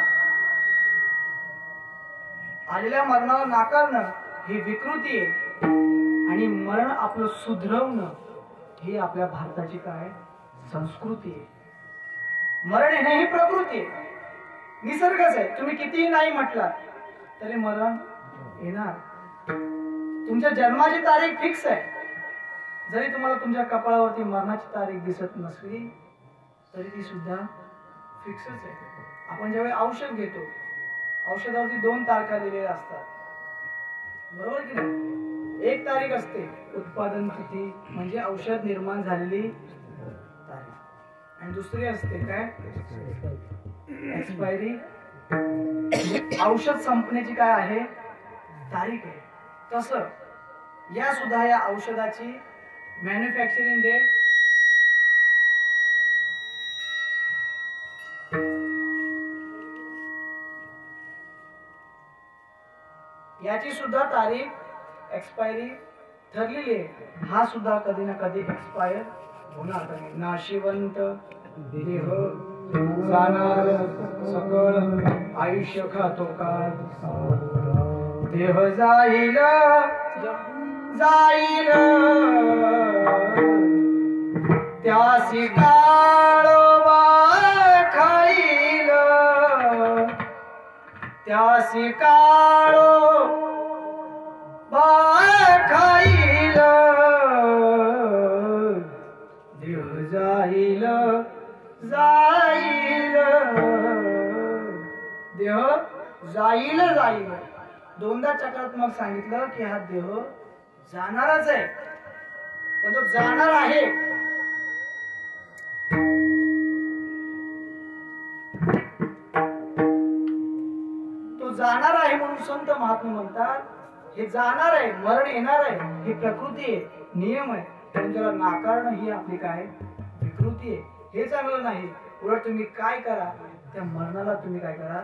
आलेल्या मरणाला नाकारणं ही विकृती आहे आणि मरण आपलं सुधरवणं ही आपल्या भारताची काय संस्कृती आहे. मरण येणे ही प्रकृती आहे, निसर्गच आहे. तुम्ही कितीही नाही म्हटलात तरी मरण येणार. तुमच्या जन्माची तारीख फिक्स आहे. जरी तुम्हाला तुमच्या कपाळावरती मरणाची तारीख दिसत नसली तरी ती सुद्धा फिक्सच आहे. आपण ज्यावेळी औषध घेतो, औषधावरती 2 तारखा दिलेल्या असतात, बरोबर की नाही? एक तारीख असते उत्पादन तिथी, म्हणजे औषध निर्माण झालेली तारीख, आणि दुसरी असते काय एक्सपायरी, औषध संपण्याची काय आहे तारीख आहे. तसं या सुद्धा या औषधाची मॅन्युफॅक्चरिंग डेट याची सुद्धा तारीख एक्सपायरी ठरलेली आहे. हा सुद्धा कधी ना कधी एक्सपायर होणार. नाशिवंत देह जाणार सकळ आयुष्य खातो काळ, देह जाईल जाईल त्यासी काळोबा खाईल, त्यासी काळोबा खाईल, देह जाईल जाईल, देह जाईल जाईल. 2दा चक्रात्मक सांगितलं की हा देह जाणारच आहे, पण तो जाणार आहे. तो जाणार आहे म्हणून संत महात्मे म्हणतात हे जाणार आहे, मरण येणार आहे, ही प्रकृती आहे, नियम आहे. पण त्याला नाकारणं ही आपली काय विकृती आहे. हे चांगलं नाही. उलट तुम्ही काय करा, त्या मरणाला तुम्ही काय करा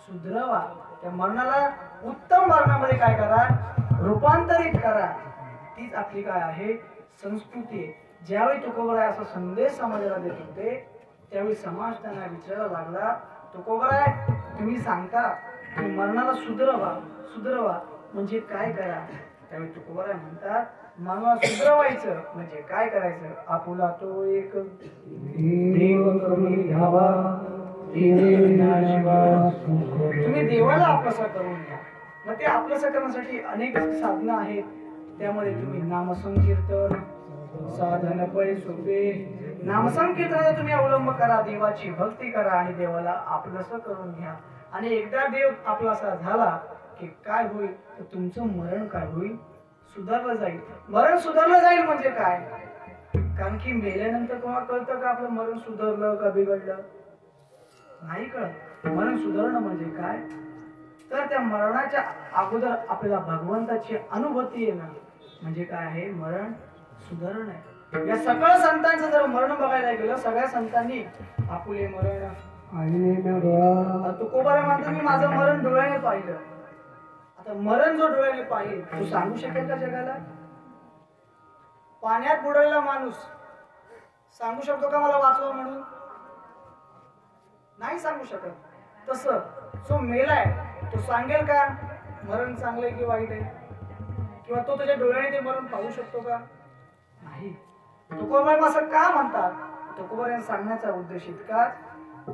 सुधरवा. त्या मरणाला उत्तम मरणामध्ये काय करा रूपांतरित करा. तीच आपली काय आहे संस्कृती आहे. ज्यावेळी तुकोबराय असा संदेश समाजाला देत होते त्यावेळी समाज त्यांना विचारायला लागला, तुकोबराय तुम्ही सांगता की मरणाला सुधरवा सुधरवा म्हणजे काय करा. त्यावेळी तुकोबराय म्हणतात मरणाला सुधरवायचं म्हणजे काय करायचं. आपुला तो एक देव करून घ्यावा, तुम्ही देवाला आपलंसं करून घ्या. मग ते आपलंसं करण्यासाठी अनेक साधनं आहेत. त्यामध्ये तुम्ही नामसंकीर्तन साधन पै सोपे, नामसंकीर्तनाचा तुम्ही अवलंब करा, देवाची भक्ती करा आणि देवाला आपलंसं करून घ्या. आणि एकदा देव आपलासा झाला की काय होईल तर तुमचं मरण काय होईल सुधारलं जाईल. मरण सुधारलं जाईल म्हणजे काय, कारण की मेल्यानंतर तुम्हाला कळतं का आपलं मरण सुधारलं का बिघडलं, नाही कळत. मरण सुधारणं म्हणजे काय, तर त्या मरणाच्या अगोदर आपल्याला भगवंताची अनुभूती येणं म्हणजे काय आहे मरण सुधारण आहे. या सगळ्या संतांचं जर मरण बघायला गेलं, सगळ्या संतांनी आपुले मरण तुकोबाराय म्हणतो मी माझं मरण डोळ्याने पाहिलं. आता मरण जो डोळ्याने पाहिल तो सांगू शकेल का जगाला. पाण्यात बुडवलेला माणूस सांगू शकतो का मला वाचवा म्हणून, नाही सांगू शकत. तसं जो मेलाय तो सांगेल का मरण चांगलंय की वाईट आहे, किंवा तो त्याच्या डोळ्याने ते मरण पाहू शकतो का, नाही. तुकोबाराय असं का म्हणतात, तुकोबाराय सांगण्याचा उद्देश इतकाच,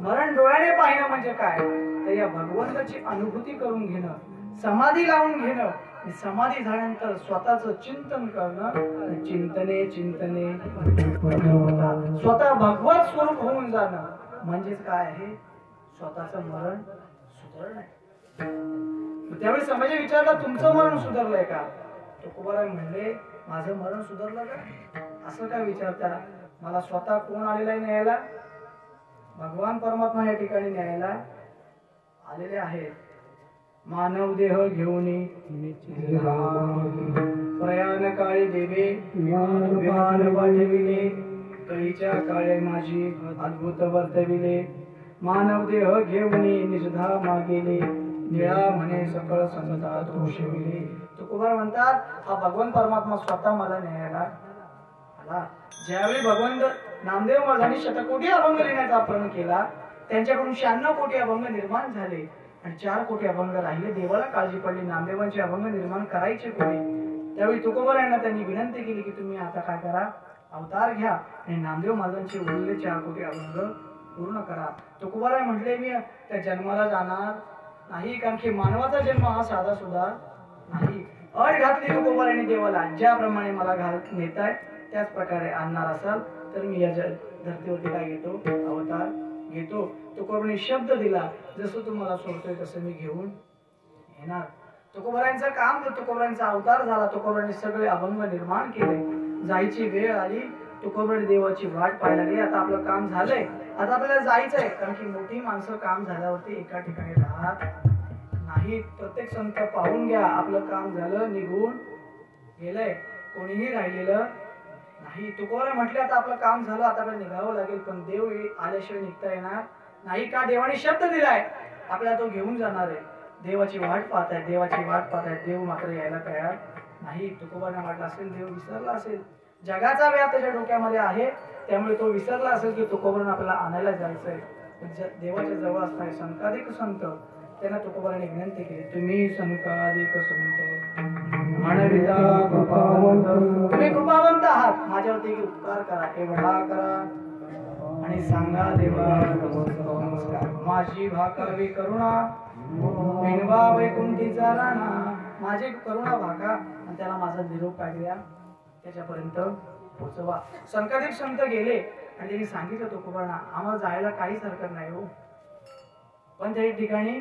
मरण डोळ्याने पाहणं म्हणजे काय तर या भगवंताची अनुभूती करून घेणं, समाधी लावून घेणं, समाधी झाल्यानंतर स्वतःचं चिंतन करणं, चिंतने चिंतने स्वतः भगवत स्वरूप होऊन जाणं म्हणजेच काय आहे स्वतःचं मरण सुधारणं आहे. त्यावेळी समाजाने विचारलं तुमचं मरण सुधारलंय का, तुकोबाराय म्हणले माझं मरण सुधारलं का. असं काय विचारता, मला स्वतः कोण आलेला आहे न्यायला, भगवान परमात्मा या ठिकाणी न्यायला आलेले आहेत. मानव देह घेऊन प्रयाण काळी देवे विमान वाजविले, कळीच्या काळे माझी अद्भुत वर्तविले. मानव देह घेऊन निषधा मागेले, निळा म्हणे सकळ संता तोषविले. तुकोबाराय म्हणतात हा भगवान परमात्मा स्वतः मला न्यायला आला. ज्यावेळी भगवंत नामदेव महाराजांनी शतकोटी अभंग लिहिण्याचा प्रण केला, त्यांच्याकडून 96 कोटी अभंग निर्माण झाले आणि 4 कोटी अभंग राहिले. देवाला काळजी पडली नामदेवांचे अभंग निर्माण करायचे कोणी. त्यावेळी तुकोबारायांना त्यांनी विनंती केली की तुम्ही आता काय करा, अवतार घ्या आणि नामदेव महाराजांचे उरलेले 4 कोटी अभंग पूर्ण करा. तुकोबाराय म्हटले मी त्या जन्माला जाणार नाही, कारण की मानवाचा जन्म हा साधा सुद्धा नाही. अट घातली तुकोबारायांनी देवाला, ज्याप्रमाणे मला नेताय त्याच प्रकारे आणणार असाल तर मी या धर्तीवरती काय घेतो, अवतार घेतो. तुकोबारायांनी शब्द दिला, जसं तुम्हाला सोडतोय तसं मी घेऊन येणार. तुकोबारायांचं काम, तुकोबारायांचा अवतार झाला. तुकोबारायांनी सगळे अभंग निर्माण केले. जायची वेळ आली, तुकोबाराय देवाची वाट पाहायला लागली. आता आपलं काम झालंय, आता आपल्याला जायचंय, कारण की मोठी माणसं काम झाल्यावरती एका ठिकाणी राहत नाही. प्रत्येक संत पाहून घ्या, आपलं काम झालं, निघून गेलंय, कोणीही राहिलेलं नाही. तुकोबाराय म्हटले आता आपलं काम झालं, आता आपल्याला निघावं लागेल, पण देव आल्याशिवाय निघता येणार नाही. का देवाने शब्द दिलाय आपल्याला, तो घेऊन जाणार आहे. देवाची वाट पाहताय, देवाची वाट पाहताय, देव मात्र यायला तयार नाही. तुकोबारायांना वाटलं असेल देव विसरला असेल, जगाचा व्याप त्याच्या डोक्यामध्ये आहे, त्यामुळे तो विसरला असेल की तुकोबारायांना आपल्याला आणायला जायचंय. देवाच्या जवळ असणारे संताधिक संत त्यांना तुकोबारायांनी विनंती केली, तुम्ही संताधिक संत मानविता कृपावंत, तुम्ही कृपावंत आहात, माझ्यावरती एक उपकार करा, एवढा करा आणि सांगा देवा नमस्कार. माझी भाकावी करुणा विनवा वैकुंठीचा राणा, माझी करुणा भाका आणि त्याला माझा निरोप काढल्या, त्याच्यापर्यंत पोहोचवा. संताधिक संत गेले आणि त्यांनी सांगितलं तुकोबारायांना, आम्हाला जायला काहीच हरकत नाही हो, पण त्या ठिकाणी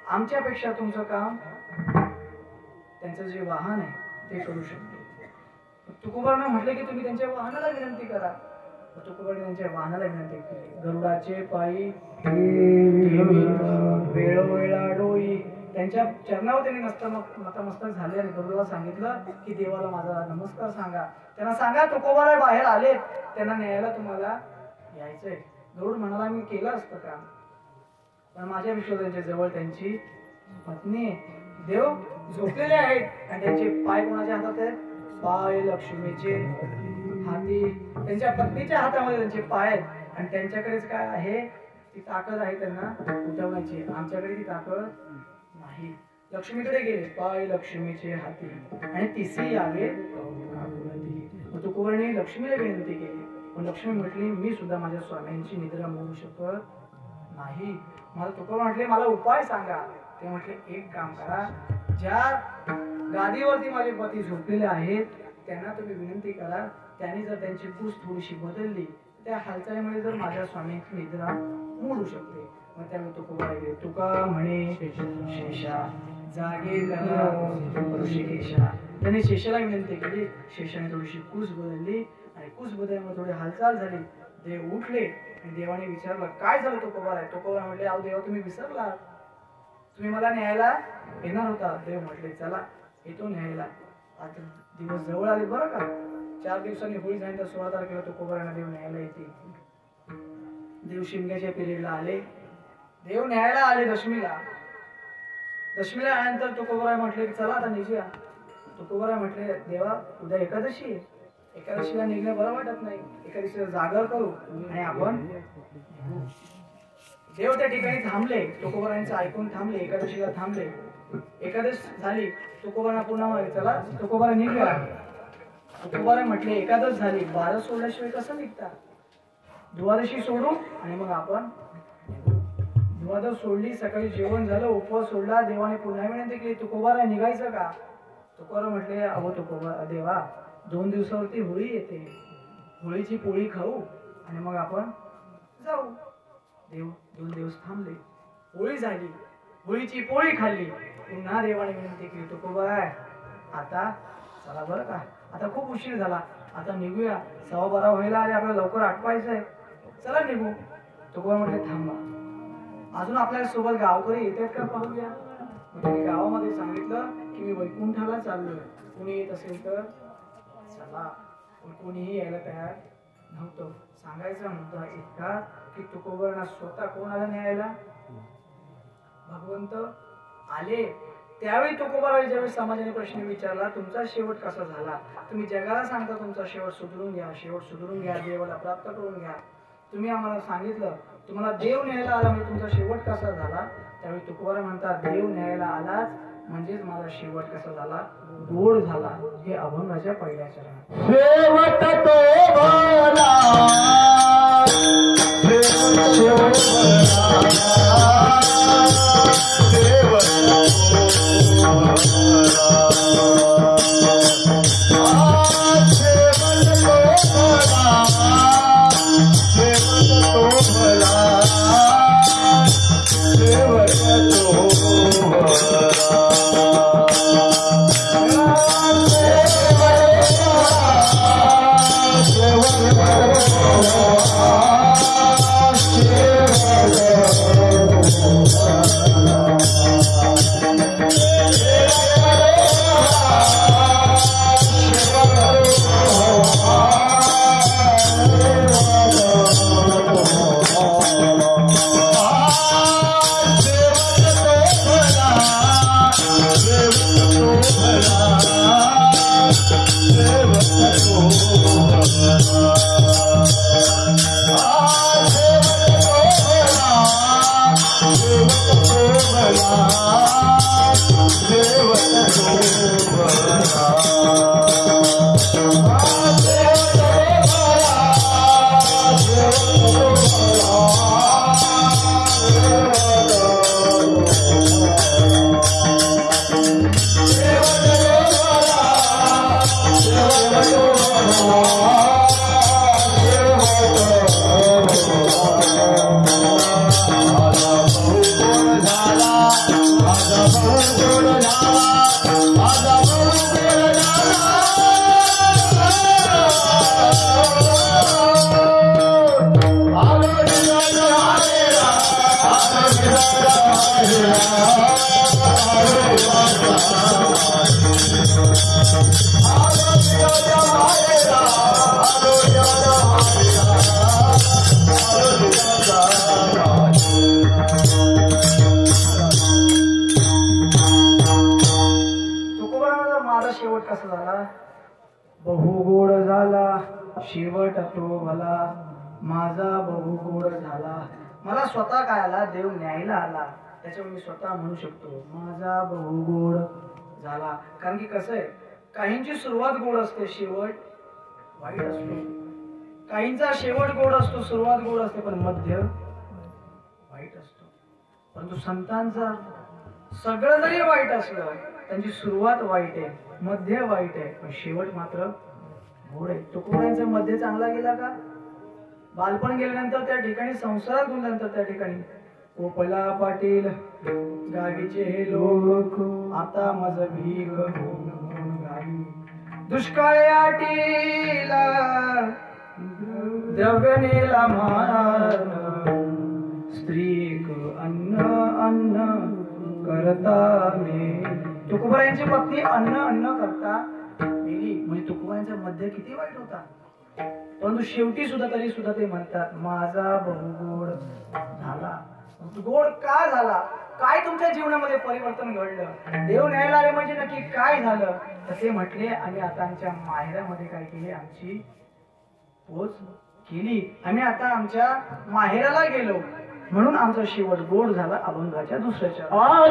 आमच्यापेक्षा तुमचं काम, त्यांचं जे वाहन आहे ते करू शकतो. तुकोबारायांना म्हटले की तुम्ही त्यांच्या वाहनाला विनंती करा. तुकोबारायांनी त्यांच्या वाहनाला विनंती केली. गरुडाचे पायी वेळोवेळा डोई, त्यांच्या चरणावर त्यांनी नतमस्तक झाले आणि गरुडाला सांगितलं की देवाला माझा नमस्कार सांगा. त्यांना सांगा तुकोबाराय बाहेर आले, त्यांना न्यायला तुम्हाला यायचंय. गरुड म्हणाला मी केलं असतं काम, पण माझ्या विश्वासाच्या जवळ त्यांची पत्नी आहे, देव झोपलेले आहेत आणि त्यांचे पाय कोणाच्या हातात आहेत, पाय लक्ष्मीचे हाती, त्यांच्या पत्नीच्या हातामध्ये त्यांचे पाय आहेत आणि त्यांच्याकडेच काय आहे, ती ताकद आहे त्यांना उठवण्याची. आमच्याकडे ती ताकद नाही. लक्ष्मीकडे गेले, पाय लक्ष्मीचे हाती आणि तिसी यावे. तुकोबारायांनी लक्ष्मीला विनंती केली, पण लक्ष्मी म्हटली मी सुद्धा माझ्या स्वामींची निद्रा मोडू शकत नाही. मला तुकोबाराय म्हटले मला उपाय सांगा. ते म्हटले एक काम करा, ज्या गादीवरती माझे पती झोपलेले आहेत त्यांना तुम्ही विनंती करा, त्यांनी जर त्यांची कूस थोडीशी बदलली, त्या हालचालीमुळे जर माझ्या स्वामींची निद्रा मोडू शकते. मग त्यामुळे तुकोबाराय गेले. तुका म्हणे शेषा जागे करा ऋषिकेशा. त्यांनी शेषाला विनंती केली, शेषाने थोडीशी कूस बदलली आणि कूस बदलल्यामुळे थोडी हालचाल झाली. देव उठले आणि देवाने विचारलं काय झालं तुकोबाराय. तुकोबाराय म्हटले अहो देवा तुम्ही विसरला, तुम्ही मला न्यायला येणार होता. देव म्हटले चला येतो न्यायला. आता दिवस जवळ आले बरं का, 4 दिवसांनी होळी झाली तर 16 तारखेला तुकोबारायांना देव न्यायला येते. देव शिमग्याच्या पिरियडला आले, देव न्यायला आले दशमीला. दशमीला आल्यानंतर तुकोबाराय म्हटले की चला आता निघूया. तुकोबाराय म्हटले देवा उद्या एकादशी आहे, एकादशीला निघणं बरं वाटत नाही, एकादशीला जागर करू आणि आपण. देव त्या ठिकाणी थांबले, तुकोबारायांचं ऐकून थांबले, एकादशीला थांबले. एकादश झाली, तुकोबारायांना पुन्हा म्हणाले चला तुकोबाराय निघूया. तुकोबाराय म्हटले एकादश झाली, 12 सोडल्याशिवाय कसं निघता, द्वादशी सोडू आणि मग आपण. द्वादश सोडली, सकाळी जेवण झालं, उपवास सोडला. देवाने पुन्हा विनंती केली तुकोबाराय निघायचं का. तुकोबाराय म्हटले अहो देवा 2 दिवसावरती होळी येते, होळीची पोळी खाऊ आणि मग आपण जाऊ. देव 2 दिवस थांबले, होळी झाली, होळीची पोळी खाल्ली. पुन्हा देवाने विनंती केली तुकोबाराय आता चला बरं का, आता खूप उशीर झाला, आता निघूया, 12:15 व्हायला आले, आपल्याला लवकर आटपायचंय, चला निघू. तुकोबाराय म्हटले थांबा, अजून आपल्या सोबत गावकरी येतात का पाहूया. त्यांनी गावामध्ये सांगितलं की मी वैकुंठाला चाललोय, कुणी येत असेल तर चला. पण कोणीही यायला तयार नव्हतं. सांगायचा मुद्दा इतका की तुकोबारायांना स्वतः कोण आला न्यायला, भगवंत आले. त्यावेळी तुकोबाराय ज्यावेळी समाजाने प्रश्न विचारला तुमचा शेवट कसा झाला, तुम्ही जगाला सांगता तुमचा शेवट सुधरून घ्या, शेवट सुधरून घ्या, देवाला प्राप्त करून घ्या. तुम्ही आम्हाला सांगितलं तुम्हाला देव न्यायला आला म्हणजे तुमचा शेवट कसा झाला, त्यावेळी तुकोबार म्हणतात देव न्यायला आलाच म्हणजेच माझा शेवट कसा झाला, गोड झाला. हे अभंगाच्या पहिल्या चरणात. शेवट तो भला, शेवट बहुगोड झाला शेवट तो भला, माझा बहुगोड झाला. मला स्वतः काय आला, देव न्यायला आला, त्याच्यामुळे मी स्वतः म्हणू शकतो माझा बहुगोड झाला. कारण की कसं आहे, काहींची सुरुवात गोड असते, शेवट वाईट असतो. काहींचा शेवट गोड असतो, सुरुवात गोड असते, पण मध्य वाईट असतो. परंतु संतांचा सगळं जरी वाईट असलं, त्यांची सुरुवात वाईट आहे, मध्य वाईट आहे, पण शेवट मात्र गोड आहे. तुकोबांचा मध्य चांगला गेला का? बालपण गेल्यानंतर त्या ठिकाणी, संसारात गेल्यानंतर त्या ठिकाणी कोपला पाटील गावीचे हे लोक, आता माझ भीक गावी दुष्काळ आटीला द्रव्यनेला मार, स्त्रीक अन्न अन्न करता मे. तुकोबांची पत्नी अन्न अन्न करता मेली. म्हणजे तुकोबांचा मध्य किती वाईट होता, परंतु शेवटी सुद्धा तरी सुद्धा ते म्हणतात माझा बहुगोड झाला. गोड का झाला? काय तुमच्या जीवनामध्ये परिवर्तन घडलं? देव न्यायला आले म्हणजे नक्की काय झालं? तर ते म्हटले आम्ही आता आमच्या माहेरामध्ये काय केले, आमची पोच केली, आम्ही आता आमच्या माहेराला गेलो, म्हणून आमचा शेवट गोड झाला. अभंगाच्या दुसऱ्याच्या Oh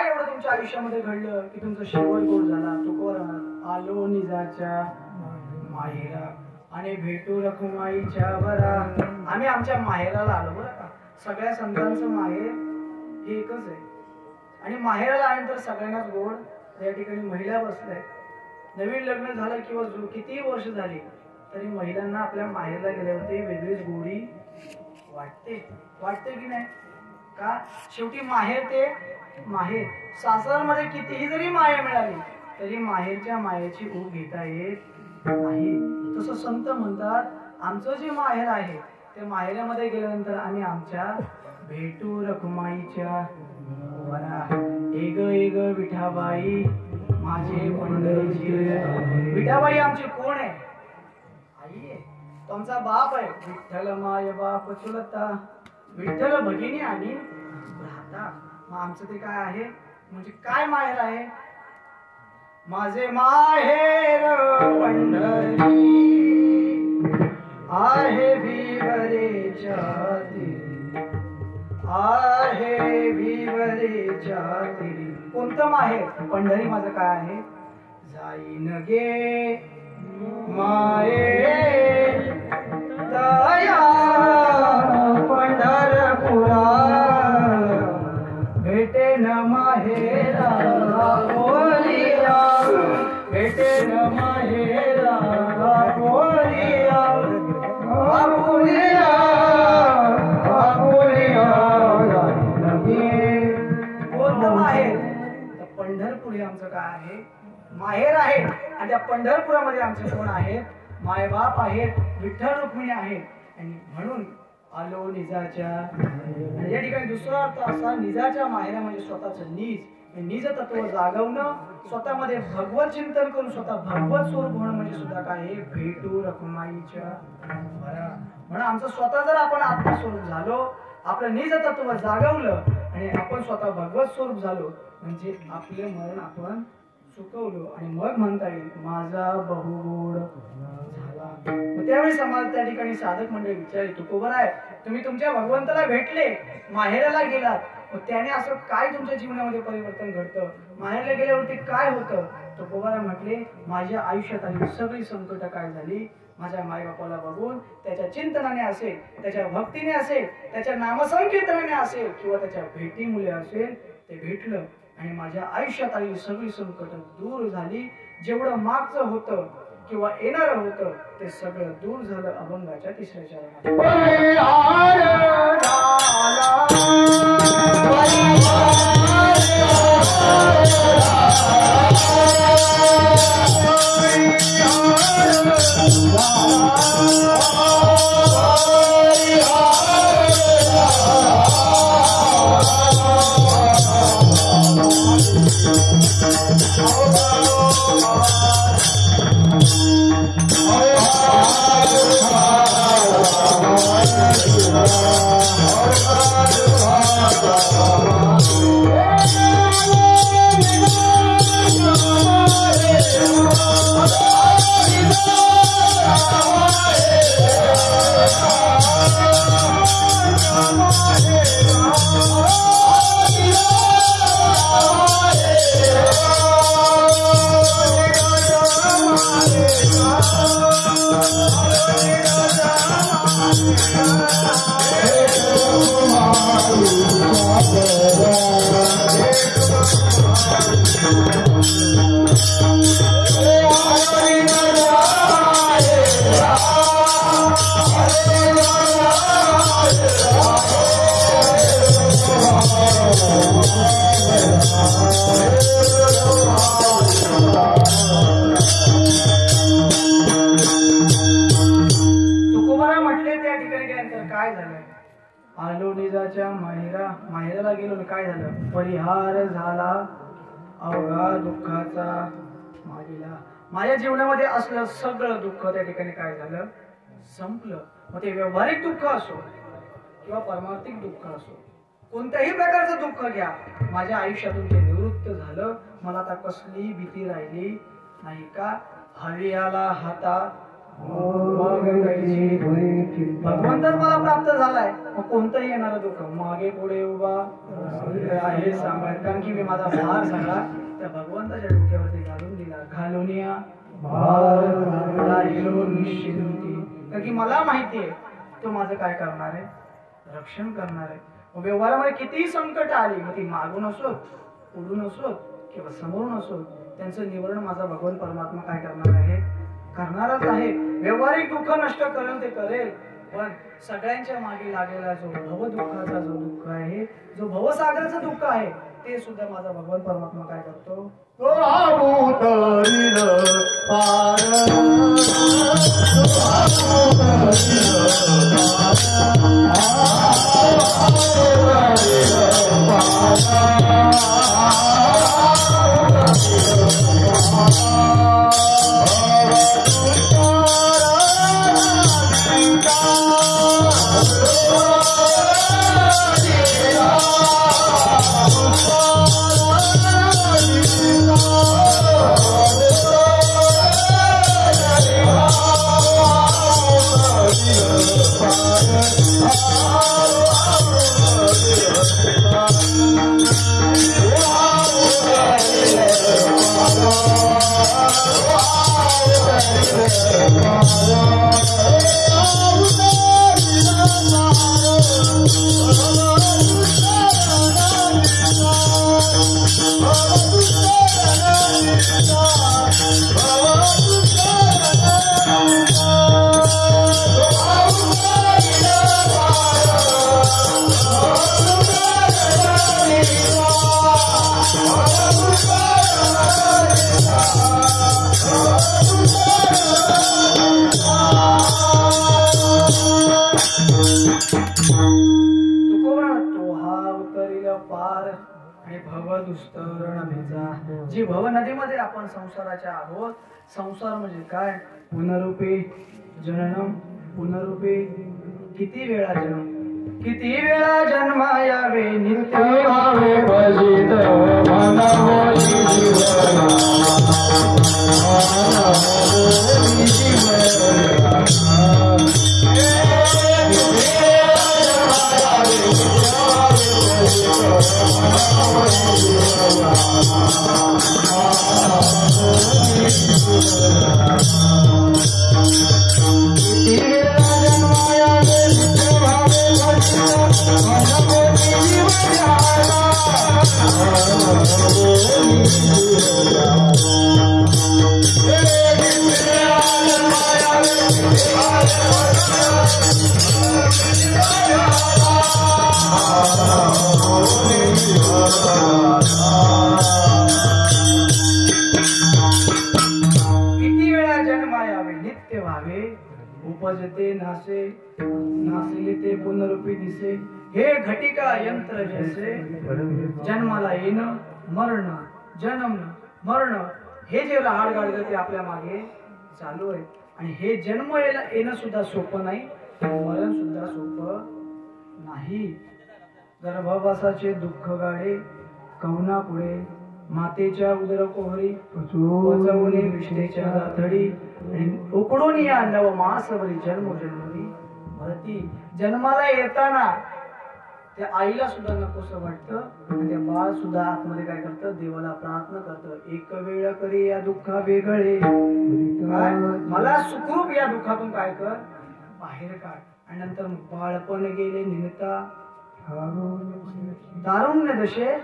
काय एवढं तुमच्या आयुष्यामध्ये घडलं की तुमचं शेवट गोड झाला? तुकोर आलो निजाच्या माहेरा आणि भेटू रखुमाईच्या बरा. आम्ही आमच्या माहेराला आलो बरं का. सगळ्या संतांचं माहेर हे एकच आहे आणि माहेराला आल्यानंतर सगळ्यांनाच गोड. या ठिकाणी महिला बसल्या. नवीन लग्न झालं किंवा कितीही वर्ष झाली तरी महिलांना आपल्या माहेरला गेल्यावरती वेगळीच गोडी वाटते की नाही का? शेवटी माहेर ते माहेर. सासरमध्ये कितीही जरी माया मिळाली तरी माहेरच्या मायेची ऊब घेता येत नाही. तसं संत म्हणतात आमचं जे माहेर आहे ते माहेरामध्ये गेल्यानंतर आम्ही आमच्या भेटू रखुमाईच्या वरा. एग एग विठाबाई माझे पंढरीची. विठाबाई आमची कोण आहे? आई आहे. तुमचा बाप आहे. विठ्ठल माय बाप चुलता. विठ्ठल भगिनी आणि भ्राता. मग आमचं ते काय आहे? म्हणजे काय माहेर आहे? माझे माहेर पंढरी आहे भिवरेच्या तिरी. आहे भिवरेच्या तिरी. कोणतं माहेर? पंढरी माझं काय आहे? जाईन गे माये दया पंढरपुरा. भेटे न माहेरा बोलिया. भेटे न माहेरा बोलिया. आबुलिया आबुलिया कोणतं माहेर? तर पंढरपूर हे आमचं काय आहे? माहेर आहे. आणि त्या पंढरपुरामध्ये आमचे कोण आहेत? मायबाप आहेत. विठ्ठल रुक्मिणी आहेत. आणि म्हणून आलो निजाच्या. या ठिकाणी दुसरा अर्थ असा, निजाच्या माहेरा म्हणजे स्वतःचं निज तत्व जागवणं, स्वतःमध्ये भगवत चिंतन करून स्वतः भगवत स्वरूप होणं म्हणजे सुद्धा काय आहे? भेटू रखुमाईच्या वरा. म्हणून आमचं स्वतः जर आपण आत्मस्वरूप झालो, आपलं निज तत्व जागवलं आणि आपण स्वतः भगवत स्वरूप झालो म्हणजे आपले मरण आपण चुकवलो. आणि मग म्हणता येईल माझा बहुगोड झाला. त्यावेळी समाज त्या ठिकाणी साधक मंडळी विचारले तुकोबर आहे, तुम्ही तुमच्या भगवंताला भेटले, माहेराला गेलात, त्याने असं काय तुमच्या जीवनामध्ये परिवर्तन घडतं? माहेरला गेल्यावरती काय होतं? तुकोबारा म्हटले माझ्या आयुष्यात आली सगळी संकट काय झाली? माझ्या मायबापाला बघून त्याच्या चिंतनाने असेल, त्याच्या भक्तीने असेल, त्याच्या नामसंकीर्तनाने असेल किंवा त्याच्या भेटीमुळे असेल, ते भेटलं आणि माझ्या आयुष्यात आलेली सगळी संकट दूर झाली. जेवढं मागचं होतं किंवा येणार होतं ते सगळं दूर झालं. अभंगाच्या तिसऱ्या चरणात माहेराला गेलो काय झालं? परिहार झाला अवघा दुःखाचा माझीला. माझ्या जीवनामध्ये असलं सगळं दुःख त्या ठिकाणी काय झालं? संपलं. मग ते व्यावहारिक दुःख असो किंवा पारमार्थिक दुःख असो, कोणत्याही प्रकारचं दुःख घ्या, माझ्या आयुष्यातून ते निवृत्त झालं. मला आता कसली भीती राहिली नाही. का? हरियाला हाता भगवंतच मला प्राप्त झालाय, मग कोणतंही येणारं दुःख मागे पुढे उभा आहे सांभाळ, कारण की मी माझा भार सगळा त्या भगवंताच्या डोक्यावरती घालून दिला. घालून या कारण की मला माहितीये तो माझं काय करणार आहे, रक्षण करणार आहे. व्यवहारामध्ये कितीही संकट आली, मग ती मागून असोत, पुढून असोत किंवा समोरून असोत, त्यांचं निवारण माझा भगवान परमात्मा काय करणार आहे, करणारच आहे. व्यवहारिक दुःख नष्ट करेल ते करेल, पण सगळ्यांच्या मागे लागलेला जो भवदुःखाचा जो दुःख आहे, जो भवसागराचं दुःख आहे, ते सुद्धा माझा भगवान परमात्मा काय करतो, जी भव नदीमध्ये आपण संसाराच्या आहोत. संसार म्हणजे काय, पुनरुपी जननम, पुनरुपी किती वेळा जन्म, किती वेळा जन्मा यावे, नित्य व्हावे भजित उपजते नासे, नासिले ते पुनरुपी दिसे, हे घटिका यंत्र जैसे. जन्माला येणं, मरण, जन्म मरण, हे जे राहाड गाडग ते आपल्या मागे चालू आहे. आणि हे जन्म येणं सुद्धा सोपं नाही, मरण सुद्धा सोपं नाही. गर्भवासाचे दुःख गाडे कवना पुढे, मातेच्या उदर कोहरी पचवणे विष्णेच्या दाथडी, उकडून या नव मासवरी जन्मोजन्मरी भरती. जन्माला येताना त्या आईला सुद्धा नकोसं वाटतं, आणि त्या बाळ सुद्धा आतमध्ये काय करतं, देवाला प्रार्थना करतं, एक वेळ करी या दुःखा वेगळे, मला सुखरूप या दुःखातून काय कर, बाहेर काढ. आणि नंतर बाळपण गेले निमित्ता, तारुण्य दशे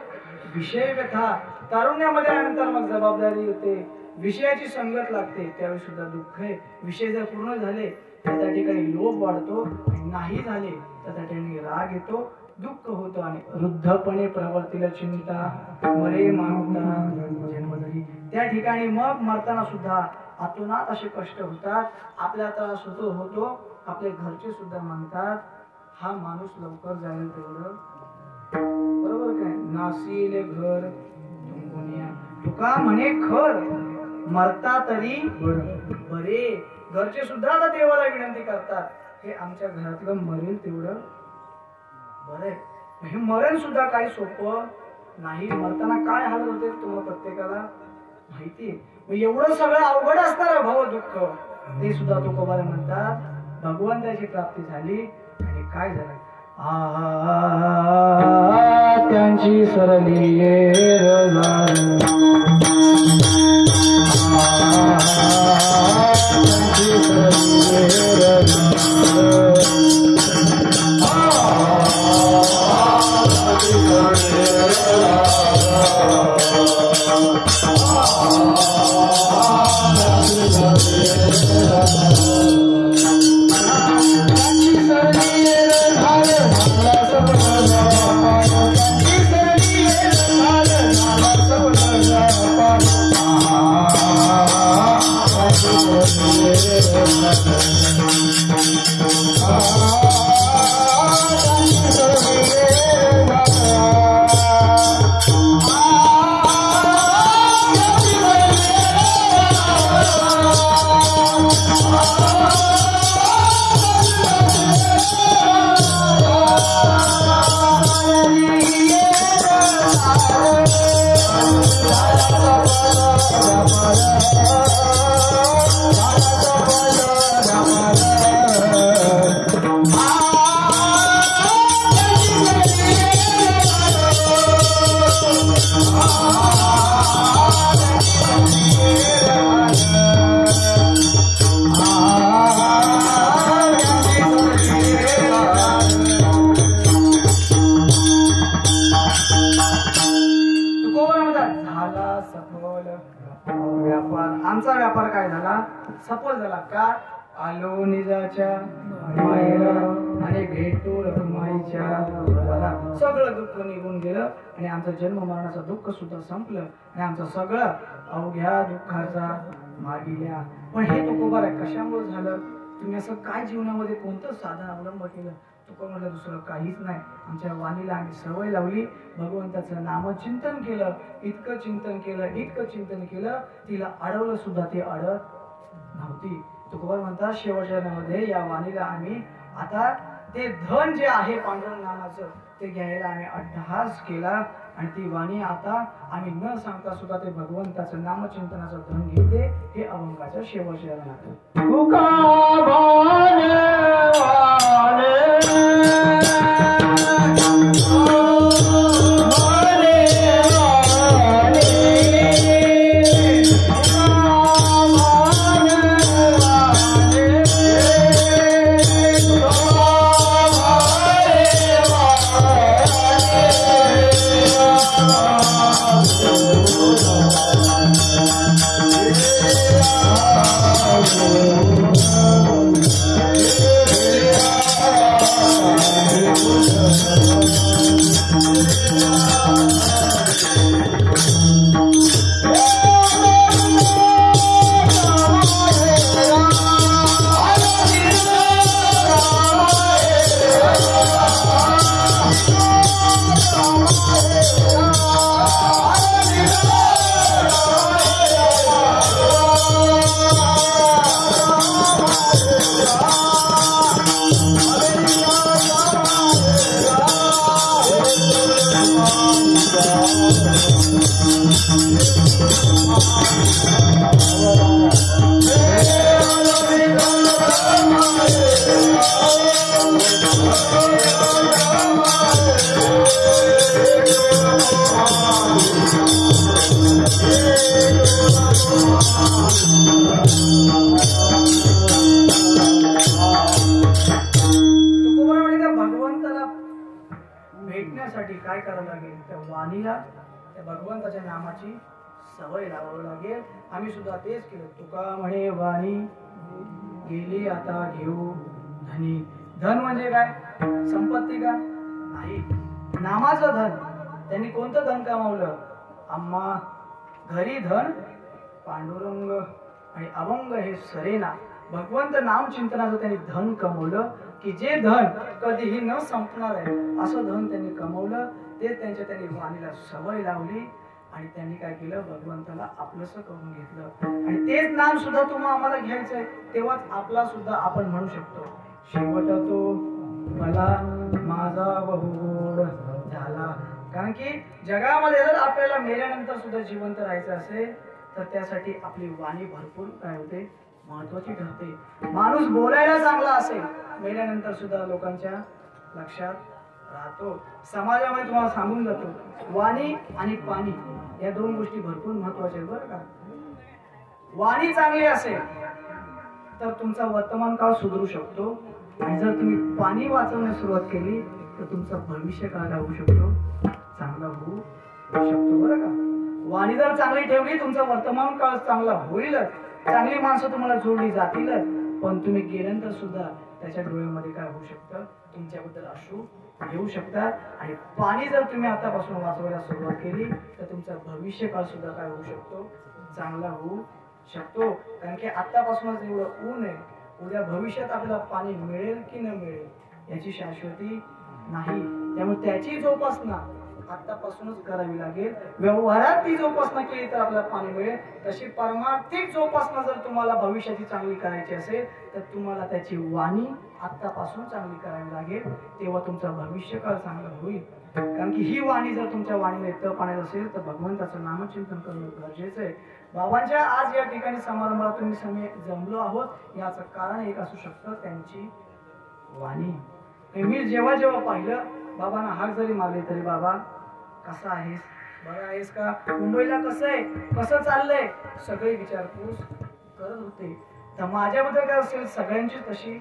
विषय व्यथा. तारुण्यामध्ये नंतर मग जबाबदारी येते, विषयाची संगत लागते, त्यावेळी सुद्धा दुःख आहे. विषय जर पूर्ण झाले तर त्या ठिकाणी लोभ वाढतो, आणि नाही झाले तर त्या ठिकाणी राग येतो, दुःख होतं. आणि वृद्धपणे प्रवर्तीला चिंता, मरे मागता जन्मधरी. त्या ठिकाणी मग मरताना सुद्धा आतोनात असे कष्ट होतात, आपल्या त्रास होतो, आपले घरचे सुद्धा म्हणतात हा माणूस लवकर जाईल तेवढं बरोबर काय. नासीले घर तुका म्हणे खर, मरता तरी बरे. घरचे सुद्धा आता देवाला विनंती करतात, हे आमच्या घरातलं मरेल तेवढं बरे. हे मरण सुद्धा काही सोपं नाही. मरताना काय हाल होते तुम्हाला प्रत्येकाला माहिती. एवढं सगळं अवघड असणार भाव दुःख, ते सुद्धा तुकोबाला म्हणतात भगवंताची प्राप्ती झाली. आणि काय झालं त्यांची सरली आमचा व्यापार काय झाला सफल झाला का आलो निजाच्या मायेला आणि भेटू रखुमाईच्या मला सगळं दुःख निघून गेलं आणि आमचं जन्म मरणाचं दुःख सुद्धा संपलं आणि आमचं सगळं अवघ्या दुःखाचा मागिल्या. पण हे तुकोबा कशामुळे झालं तुम्ही असं काय जीवनामध्ये कोणतं साधन अवलंब केलं तुकोबा म्हटलं दुसरं काहीच नाही आमच्या वाणीला आम्ही सवय लावली भगवंताचं नामचिंतन केलं इतकं चिंतन केलं तिला अडवलं सुद्धा ती अडत नव्हती. तुकोबा म्हणतात शेवटच्या या वाणीला आम्ही आता ते धन जे आहे पांडुरंग नामाचं ते घ्यायला आम्ही अट्टहास केला आणि ती वाणी आता आम्ही न सांगता सुद्धा ते भगवंताचं नामचिंतनाचं धन घेते हे अभंगाच्या शेवटच्या भगवंताला भेटण्यासाठी काय करावं लागेल त्या वाणीला त्या भगवंताच्या नामाची सवय लावावी लागेल. आम्ही सुद्धा तेच केलं. तुका म्हणे वाणी गेली आता घेऊ धनी. धन म्हणजे काय संपत्ती का नाही नामाचं धन. त्यांनी कोणतं धन कमावलं आम्हा घरी धन पांडुरंग आणि अभंग हे सरेना भगवंत नाम चिंतनाचं त्यांनी धन कमवलं की जे धन कधीही न संपणार आहे असं धन त्यांनी कमवलं. ते त्यांनी वाणीला सवय लावली आणि त्यांनी काय केलं भगवंताला आपलंसं करून घेतलं. आणि तेच नाम सुद्धा तुम्हाला आम्हाला घ्यायचंय तेव्हाच आपला सुद्धा आपण म्हणू शकतो शेवट तो मला माझा बहुगोड झाला. कारण की जगामध्ये जर आपल्याला मेल्यानंतर सुद्धा जिवंत राहायचं असेल तर त्यासाठी आपली वाणी भरपूर काय होते महत्वाची ठरते. माणूस बोलायला चांगला असेल मेल्यानंतर सुद्धा लोकांच्या लक्षात राहतो. समाजामध्ये तुम्हाला सांगून जातो वाणी आणि पाणी या दोन गोष्टी भरपूर महत्वाच्या आहेत बरं का. वाणी चांगली असेल तर तुमचा वर्तमान काळ सुधरू शकतो आणि जर तुम्ही पाणी वाचवण्यास सुरुवात केली तर तुमचा भविष्य काळ होऊ शकतो चांगला होऊ शकतो बरं का. वाणी जर चांगली ठेवली तुमचा वर्तमान काळ चांगला होईलच. चांगली माणसं तुम्हाला जोडली जातीलच. पण तुम्ही गेल्यानंतर सुद्धा त्याच्या डोळ्यामध्ये काय होऊ शकतं तुमच्याबद्दल अश्रू येऊ शकतात. आणि पाणी जर तुम्ही आतापासून वाचवायला सुरुवात केली तर तुमचा भविष्य काळ सुद्धा काय होऊ शकतो चांगला होऊ शकतो. कारण की आतापासूनच एवढं ऊन आहे, उद्या भविष्यात आपल्याला पाणी मिळेल की न मिळेल याची शाश्वती नाही. त्यामुळे त्याची जोपासना आतापासूनच करावी लागेल. व्यवहारात ती जोपासना केली तर आपल्याला पाणी मिळेल. तशी परमार्थिक जोपासना जर तुम्हाला भविष्याची चांगली करायची असेल तर तुम्हाला त्याची वाणी आतापासून चांगली करावी लागेल. तेव्हा तुमचा भविष्यकाळ चांगला होईल. कारण की ही वाणी जर तुमच्या वाणीला तप पाण्यात असेल तर भगवंताचं नामचिंतन करणं गरजेचं आहे. बाबांच्या आज या ठिकाणी समारंभाला तुम्ही सगळे जमलो आहोत याचं कारण एक असू शकतं त्यांची वाणी. मी जेव्हा जेव्हा पाहिलं बाबांना हाक जरी मारले तरी बाबा कसा आहेस, बरं आहेस का, मुंबईला कसं आहे, कसं चाललंय, सगळे विचारपूस करत होते. तर माझ्याबद्दल काय असेल सगळ्यांची तशी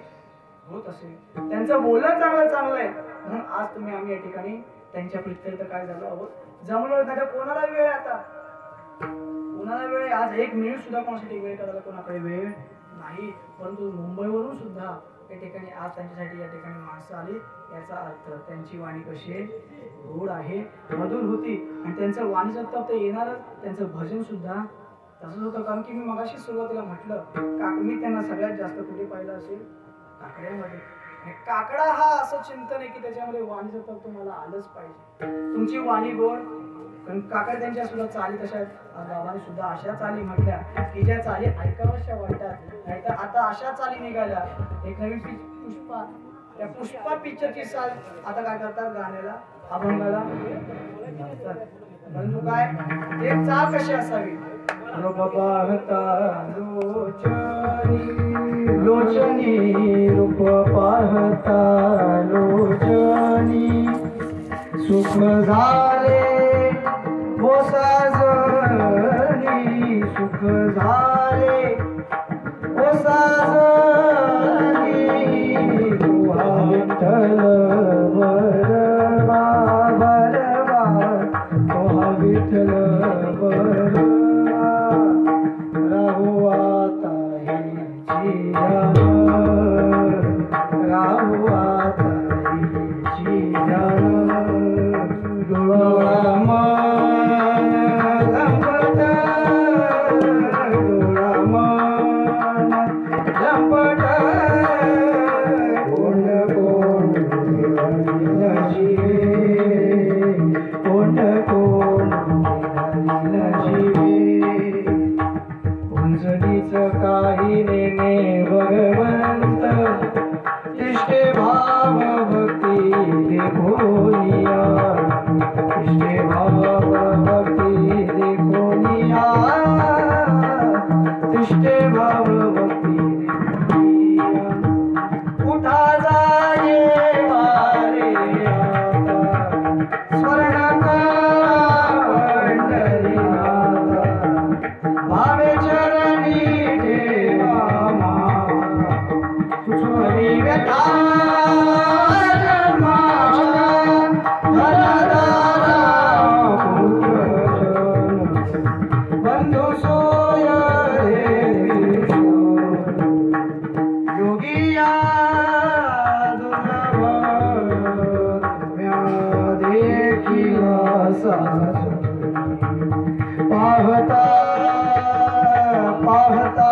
होत असेल. त्यांचं बोलणं चांगलं आहे म्हणून आज आम्ही या ठिकाणी त्यांच्या प्रीत्यर्थ काय झालो आहोत जमलो. नाही कोणाला वेळ आहे आता, कोणाला वेळ आहे आज एक मिनिट सुद्धा कोणासाठी वेळ करायला कोणाकडे वेळ नाही. परंतु मुंबईवरून सुद्धा या ठिकाणी आज त्यांच्यासाठी या ठिकाणी माणसं आली. याचा अर्थ त्यांची वाणी कशी आहे, गोड आहे, मधुर होती. आणि त्यांचं वाणीचं तप तर येणारच, त्यांचं भजन सुद्धा तसंच होतं. कारण की मी मगाशी सुरुवातीला म्हटलं मी त्यांना सगळ्यात जास्त कुठे पाहिलं असेल काकड्यामध्ये. काकडा हा असं चिंतन आहे की त्याच्यामध्ये वाणीचं तप तुम्हाला आलंच पाहिजे. तुमची वाणी गोड, कारण काकड त्यांच्या सुद्धा चाली तशा आहेत. बाबांनी सुद्धा अशा चाली म्हटल्या की ज्या चाली ऐकाव्याशा वाटतात. नाहीतर आता अशा चाली निघाल्या. एक नवीन पुष्पा, त्या पुष्पा पिक्चरची चाल आता काय करतात गाण्याला अभंगाला म्हणतात. परंतु काय एक चाल कशी असावी, रूप पाहता लोचनी लोचनी, रूप पाहता लोचनी, सुख झाले हो साजनी, सुख झाले हो साजनी, तुहा विठ्ठल बरवा बरवा, तुहा विठ्ठल बरवा, राहू आता हिची जाण, राहू आता हिची जाण, डोळा मन लंपट, डोळा मन लंपट, कोण कोण जीवे, कोण कोण जीवे, उंचडीच काही नेने भगवंत, तिष्ठे भाव भक्ती देखोनिया, तिष्ठे भाव भक्ती देखोनिया, तिष्ठे भाव भक्ती देखोनिया, उठा जाये वारे आता, स्वर्ण पंढरीनाथा, भावे चरणी ठेवा माता, सुरी व्यथा बंधु सोय योगिया दुर्लभ देखिला पाहता पाहता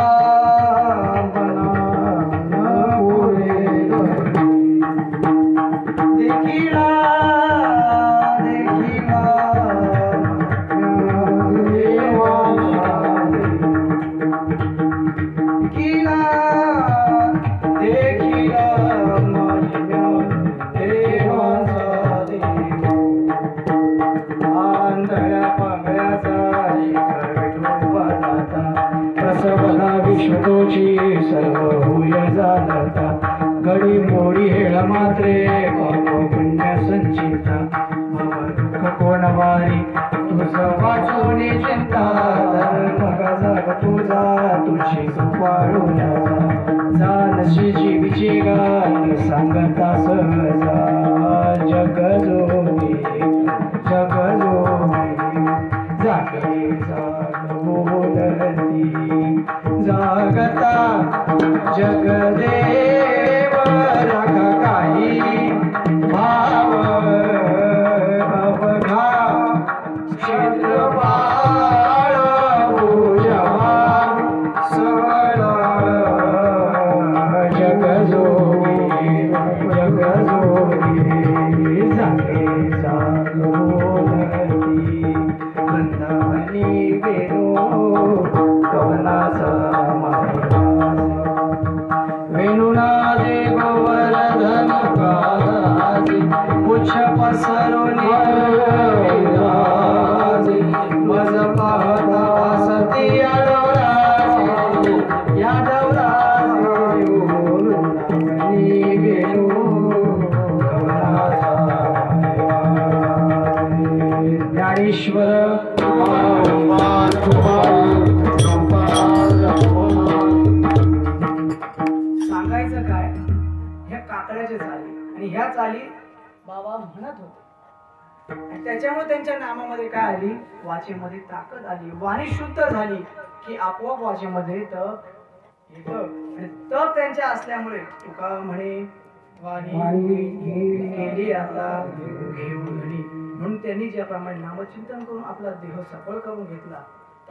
मना पुढे देखिला देखिला देखिला देखिला महिम्या देवाचा देव, आंधळ्या पांगळ्याचा एक विठोबाचा प्रसवला विश्वतोची सर्व होय जाणता घडी मोडी हेळ मात्रे पापो पुण्य संचिता दुःख कोण वारी तुझं वाचवणे चिंता धर्म तुझा तुझी सुपाळून जानशी जीवीची गान सांगता सहजा जग जोगी जागे जाग बोलती जागता जगदेव राखा काही भाव अवघा क्षेत्रपाळ पूजवा सगळा जगजोगी जागे जाग बोलती वृंदावनी वेणू कवनाचा वेणुनादे गोवर्धन काजी पुच्छ पसरुनी मज पाहता वासती यादवराजे वृंदावनी वेणू कवनाचा ज्ञानेश्वर सांगायचं काय ह्या काकड्याच्या चाली आणि ह्या चाली बाबा म्हणत होते आणि त्याच्यामुळे त्यांच्या नामामध्ये काय आली वाचेमध्ये ताकद आली वाणी शुद्ध झाली की आपोआप वाचेमध्ये तप येतं आणि तप त्यांच्या असल्यामुळे तुका म्हणे वाणी गेली आता घेऊन घडी म्हणून त्यांनी ज्याप्रमाणे नामचिंतन करून आपला देह सफळ करून घेतला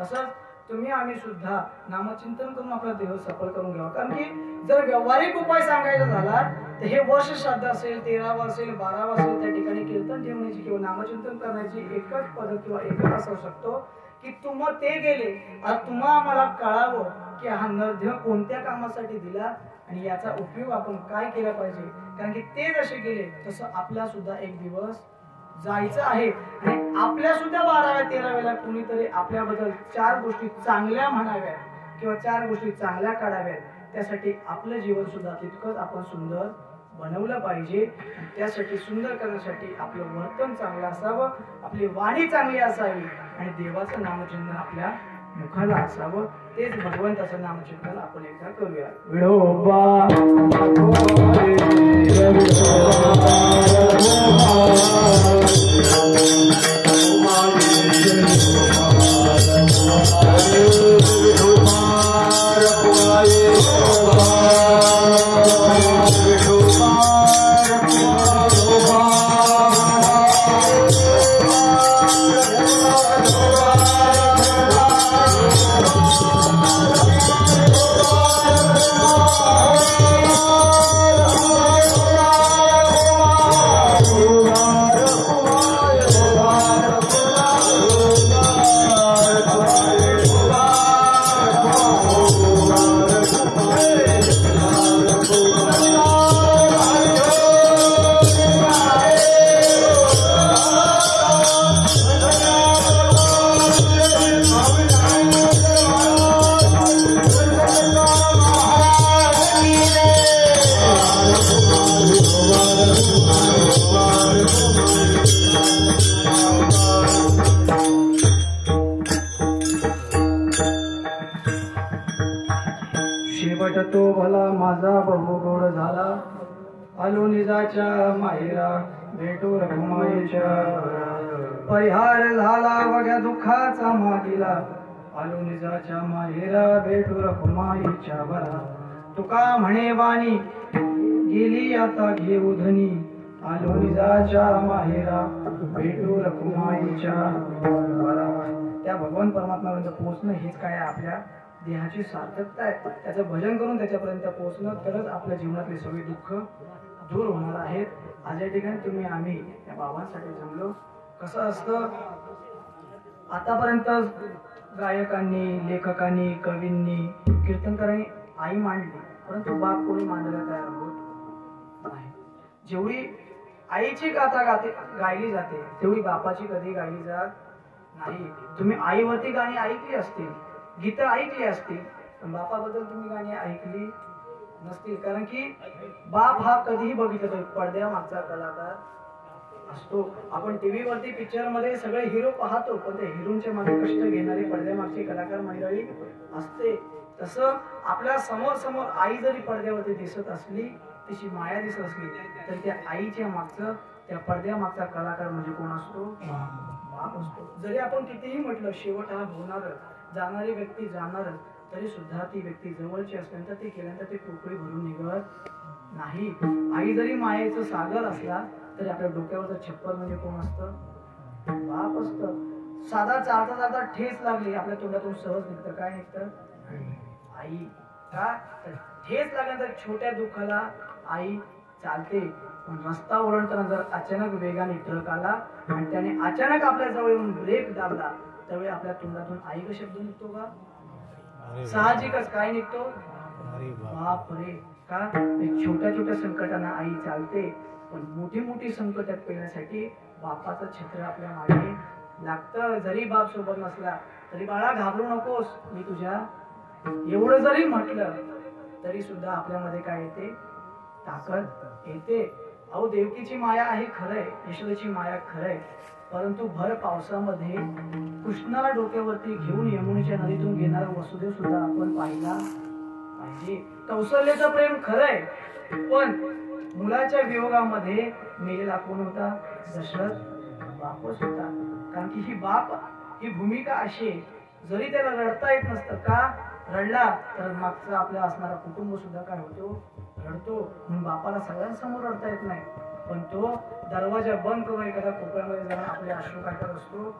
तसंच तुम्ही आम्ही सुद्धा नामचिंतन करून आपला देह सफळ करून घ्यावा कारण की जर व्यावहारिक उपाय सांगायचा झाला तर हे वर्ष श्राद्ध असेल 13वा असेल 12वा असेल त्या ठिकाणी कीर्तन ठेवण्याची किंवा नामचिंतन करण्याची एकच पद्धत किंवा एकच असू शकतो की तुम्हा ते गेले तुम्हा आम्हाला कळावं की हा नरदेह कोणत्या कामासाठी दिला आणि याचा उपयोग आपण काय केला पाहिजे कारण की ते जसे गेले तसं आपला सुद्धा एक दिवस जायचं आहे आणि आपल्या सुद्धा 12व्या 13व्याला कुणीतरी आपल्याबद्दल 4 गोष्टी चांगल्या म्हणाव्यात किंवा 4 गोष्टी चांगल्या काढाव्यात त्यासाठी आपलं जीवन सुद्धा तितकंच आपण सुंदर बनवलं पाहिजे त्यासाठी सुंदर करण्यासाठी आपलं वर्तन चांगलं असावं आपली वाणी चांगली असावी आणि देवाचं नामचिंतन आपल्या मुखाला असावं तेच भगवंताचं नामचिंतन आपण एकदा करूया विठोबा शेवट तो भला माझा बहु गोड झाला आलो निजाच्या माहेरा भेटू रखुमाईच्या परिहार झाला वग्या दुःखाचा मागिला आलो निजाच्या माहेरा भेटू रखुमाईच्या बरा तुका म्हणे वाणी गेली आता घेऊ धनी आलो निजाच्या माहेरा भेटू रखुमाईच्या बरा त्या भगवान परमात्म्यापर्यंत पोहोचणं हेच काय आपल्या देहाची सार्थकता आहे त्याचं भजन करून त्याच्यापर्यंत पोहोचणं तरच आपल्या जीवनातले सगळे दुःख दूर होणार आहेत आज या ठिकाणी तुम्ही आम्ही या बाबांसाठी जमलो कसं असतं आतापर्यंत गायकांनी लेखकांनी कवींनी कीर्तनकारांनी आई मांडली परंतु बाप कोणी मांडायला तयार होत नाही जेवढी आईची गाथा गायली जाते तेवढी बापाची कधी गायली जात नाही तुम्ही आईवरती गाणी ऐकली असतील गीतं ऐकली असतील बापाबद्दल तुम्ही गाणी ऐकली नसतील, कारण की बाप हा कधीही बघितलं पडद्या मागचा कलाकार असतो. आपण टीव्ही वरती पिक्चर मध्ये सगळे हिरो पाहतो, पण ते हिरोंच्या मागे कष्ट घेणारे पडद्यामागची कलाकार मंडळी असते. तसं आपल्या समोर आई जरी पडद्यावरती दिसत असली, तिची माया दिसत असली, तर त्या आईच्या मागचं त्या पडद्या मागचा कलाकार म्हणजे कोण असतो? बाप असतो. जरी आपण कितीही म्हटलं शेवट हा होणारच, जाणारी व्यक्ती जाणारच, तरी सुद्धा ती व्यक्ती जवळची असल्यानंतर ती केल्यानंतर ती पोकळी भरून निघत नाही. आई जरी मायेचं सागर असला तरी आपल्या डोक्यावरचं छप्पर म्हणजे कोण असतं? बाप असतं. साधा चालता ठेच लागली आपल्या तोंडातून सहज निघतं, काय निघतं? आई. का? ठेच लागल्यानंतर छोट्या दुःखाला आई चालते, पण रस्ता ओलांडताना जर अचानक वेगाने ट्रक आला आणि त्याने अचानक आपल्या जवळ येऊन ब्रेक दाबला, त्यावेळी आपल्या तोंडातून आई का शब्द निघतो का? साहजिकच काय निघतो? बाप रे. का? छोट्या संकटांना आई चालते, पण मोठी संकटात पेण्यासाठी बापाचं छत्र आपल्या मागे लागतं. जरी बाप सोबत नसला तरी बाळा घाबरू नकोस, मी तुझ्या एवढं जरी म्हटलं तरी सुद्धा आपल्यामध्ये काय येते? ताकद येते. अहो देवकीची माया आहे खरंय, यशोदेची माया खरंय, परंतु भर पावसामध्ये कृष्णाला डोक्यावरती घेऊन यमुनेच्या नदीतून घेणारा वसुदेव सुद्धा आपण पाहिला पाहिजे. कौशल्याचं प्रेम खरंय, पण मुलाच्या वियोगामध्ये मेलेला कोण होता? दशरथ बापच होता. कारण की ही भूमिका अशी, जरी त्याला रडता येत नसतं, का? रडला तर मागचं आपल्या असणारा कुटुंब सुद्धा काय होतो? रडतो. म्हणून बापाला सगळ्यांसमोर रडता येत नाही, पण तो दरवाजा बंद करून एखाद्या कोपऱ्यामध्ये जाऊन आपले अश्रू काय करत असतो?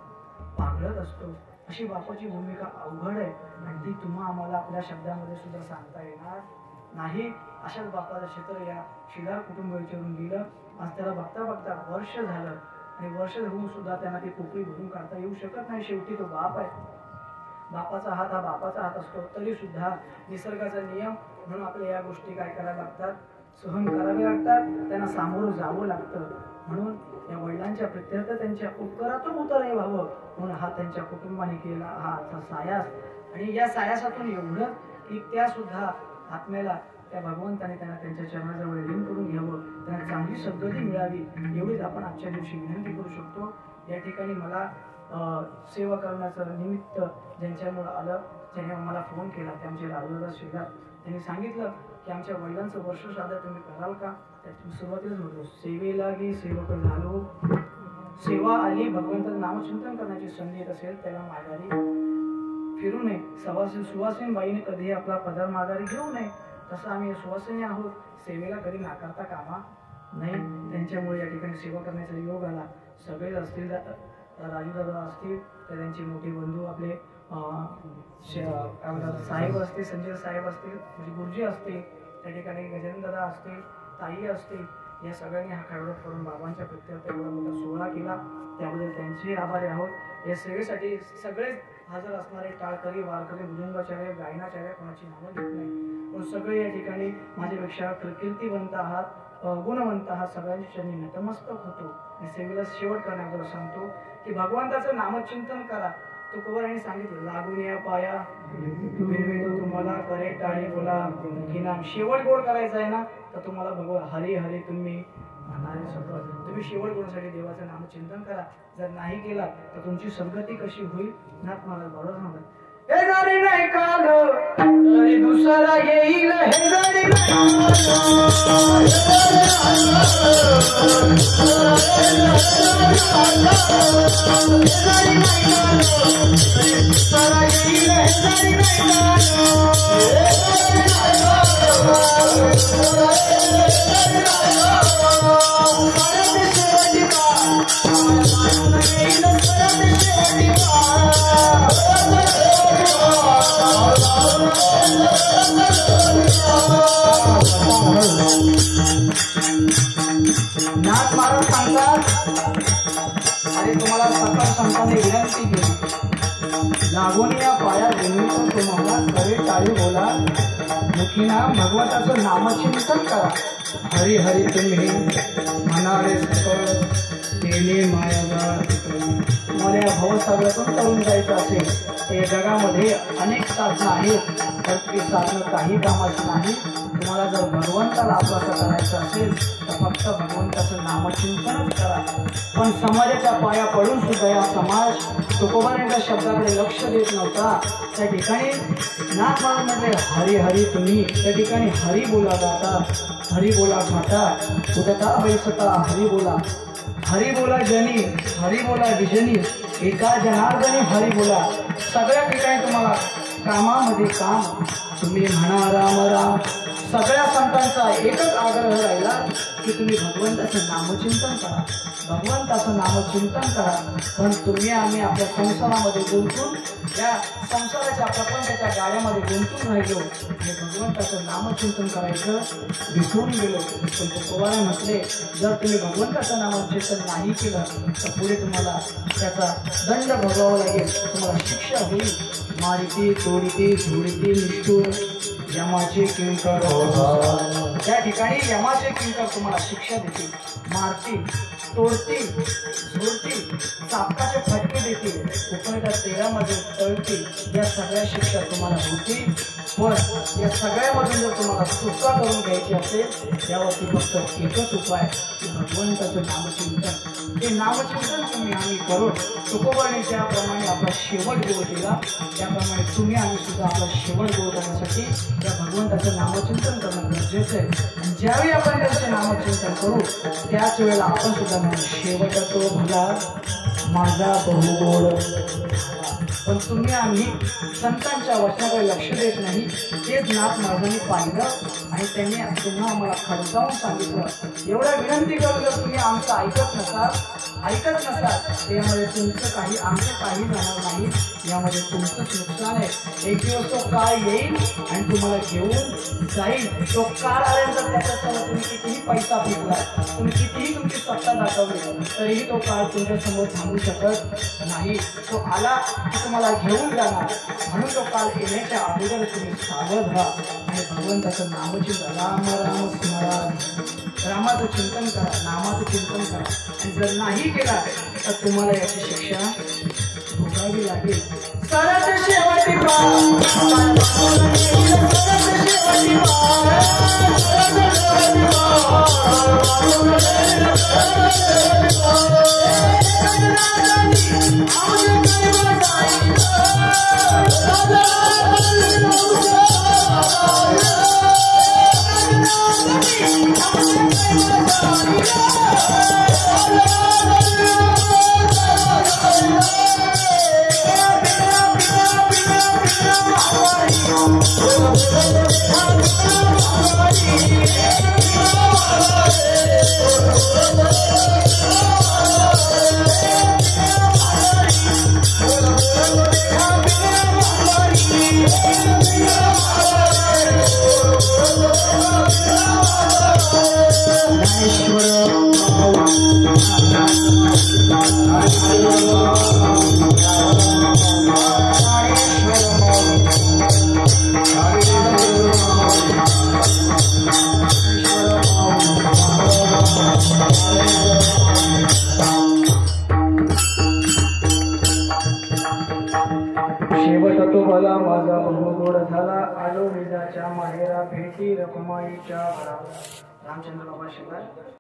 पागळत असतो. अशी बापाची भूमिका अवघड आहे आणि ती तुम्हा आम्हाला आपल्या शब्दामध्ये सुद्धा सांगता येणार नाही. अशाच बापाचं क्षेत्र या शिलार कुटुंब विचारून गेलं. आज त्याला बघता वर्ष झालं आणि वर्ष होऊन सुद्धा त्यांना ती पोकळी भरून काढता येऊ शकत नाही. शेवटी तो बाप आहे. बापाचा हात हा बापाचा हात असतो, तरी सुद्धा निसर्गाचा नियम म्हणून आपल्या या गोष्टी काय कराव्या लागतात? सहन करावे लागतात, त्यांना सामोरं जावं लागतं. म्हणून या वडिलांच्या प्रत्यर्थ त्यांच्या उपकारातून उतरणे व्हावं म्हणून हा त्यांच्या कुटुंबाने केला हा सायास. आणि या सायासातून एवढं की त्या सुद्धा आत्म्याला त्या भगवंताने त्यांना त्यांच्या चरणाजवळ लीन करून घ्यावं, त्यांना चांगली सद्गती मिळावी, एवढीच आपण आजच्या दिवशी विनंती करू शकतो. या ठिकाणी मला सेवा करण्याचं निमित्त ज्यांच्यामुळे आलं, ज्याने मला फोन केला ते आमचे राजूदादा शेलार. त्यांनी सांगितलं की आमच्या वडिलांचं वर्ष श्राद्ध तुम्ही कराल का? सुरुवातीलाच म्हटलो सेवेला की सेवक झालो. सेवा आली, भगवंताचं नामचिंतन करण्याची संधी येत असेल त्याला माघारी फिरू नये. सुवासिनी बाईने कधी आपला पदार माघारी घेऊ नये. तसं आम्ही सुवासिनी आहोत, सेवेला कधी नाकारता कामा नाही. त्यांच्यामुळे या ठिकाणी सेवा करण्याचा योग आला. सगळेच असतील, राजूदादा असतील, तर त्यांचे मोठे बंधू आपले साहेब असतील, संजय साहेब असतील, म्हणजे गुरुजी असतील, त्या ठिकाणी गजानन दादा असतील, ताई असतील, या सगळ्यांनी हा खाडोळा करून बाबांच्या प्रत्यर्थ एवढा मोठा सोहळा केला, त्याबद्दल त्यांचे आभारी आहोत. या सेवेसाठी सगळेच हजर असणारे टाळकरी, वारकरी, मृदुंगाचार्य, गायनाचार्य, कोणाची नावं घेत नाही, पण सगळे या ठिकाणी माझ्यापेक्षा कीर्तिवंत आहात, गुणवंत आहात. सगळ्यांच्या चरणी नतमस्तक होतो. आणि सेवेला शेवट करण्याबरोबर सांगतो की भगवंताचं नामचिंतन करा. तुकोबर यांनी सांगितलं लागून या पाया तुम्हाला करे टाळी बोला की नाम. शेवट गोड करायचा आहे ना, तर तुम्हाला भगवान हरी हरी तुम्ही म्हणाले सगळं. तुम्ही शेवट गोडसाठी देवाचं नामचिंतन करा. जर नाही केला तर तुमची सद्गती कशी होईल नाथ मला बरोबर सांगत. हे जरी नाही कालो तरी दुसरा येईल, हे जरी नाथ महाराज सांगतात आणि तुम्हाला सकल संतांनी विनंती केली लागून या पाया जमिनीतून तुम्हाला करे टाळी बोला मुखी नाम भगवंताचं नामचिंतन करा. हरी हरी तुम्ही म्हणाले सकळ गेले मायागार मला या भवसागरातून तरुण जायचं असेल तर या जगामध्ये अनेक साधनं आहेत, तर ती साधनं काही कामाची नाही. तुम्हाला जर भगवंताला आपलासा करायचं असेल तर फक्त भगवंताचं नामचिंतनच करा. पण समाजाच्या पाया पडून सुद्धा या समाज तुकोबारांच्या शब्दाकडे लक्ष देत नव्हता. त्या ठिकाणी नाथ महाराज म्हटले हरी हरी तुम्ही, त्या ठिकाणी हरी बोला गाता, हरी बोला खाता, उदता बैसता हरी बोला, हरी बोला जनी, हरी बोला विजनी, एका जनार्दनी हरी बोला. सगळ्या ठिकाणी तुम्हाला कामामध्ये काम, तुम्ही म्हणा राम राम. सगळ्या संतांचा एकच आग्रह राहिला की तुम्ही भगवंताचं नामचिंतन करा, भगवंताचं नामचिंतन करा. पण तुम्ही आम्ही आपल्या संसारामध्ये गुंतून या संसाराच्या प्रपंचाच्या गाड्यामध्ये गुंतून राहिलो आणि भगवंताचं नामचिंतन करायचं विसरून गेलो. पण तुकोबाने म्हटले जर तुम्ही भगवंताचं नामचिंतन नाही केलं तर पुढे तुम्हाला त्याचा दंड भोगावा लागेल, तुम्हाला शिक्षा होईल. मारिती तोडीती झोडीती निष्ठूर यमाचे किंकर. त्या ठिकाणी यमाचे किंकर तुम्हाला शिक्षा देतील, मारतील, तोडतील, झोडतील, चापकाचे फटके देतील, उपनेच्या तेरामध्ये तळतील. या सगळ्या शिक्षा तुम्हाला होतील. पण या सगळ्यामधून जर तुम्हाला सुटका करून घ्यायची असेल यावरती फक्त एकच उपाय की भगवंताचं नामचिंतन. ते नामचिंतन तुम्ही आम्ही करून तुकोबाने ज्याप्रमाणे आपला शेवट गोळ दिला त्याप्रमाणे तुम्ही आम्ही सुद्धा आपला शेवट गोळ करण्यासाठी त्या भगवंताचं नामचिंतन करणं गरजेचं आहे. आणि ज्यावेळी आपण त्याचं नामचिंतन करू त्याच वेळेला आपण सुद्धा म्हणू शेवट तो भला माझा बहुगोड. पण तुम्ही आम्ही संतांच्या वचनाकडे लक्ष देत नाही. तेच नाथ महाराजांनी पाहिलं आणि त्यांनी पुन्हा आम्हाला खडकावून सांगितलं. एवढ्या विनंती करू जर तुम्ही आमचं ऐकत नसाल यामध्ये तुमचं काही आमचं काही जाणार नाही, यामध्ये तुमचंच नुकसान आहे. एक दिवस तो काळ येईल आणि तुम्हाला घेऊन जाईल. तो काळ आल्यानंतर त्याच्यासमोर तुम्ही कितीही पैसा फेकला, तुम्ही कितीही तुमची सत्ता दाखवली तरीही तो काळ तुमच्या समोर थांबू शकत नाही. तो आला की तुम्हाला घेऊन जाणार. म्हणून तो काल येण्याच्या अगोदर तुम्ही सावध व्हा आणि भगवंताचं नामचिंतन राम राम स्मरा, रामाचं चिंतन करा, नामाचं चिंतन करा. आणि जर नाही केला तर तुम्हाला याची शिक्षा भोगावी लागेल. सरळ शेवटी शेवट तो भला माझा बहुगोड झाला. आलो विजाच्या माहेरा भेटी रखुमाईच्या घरा. रामचंद्र बाबा शिवाय.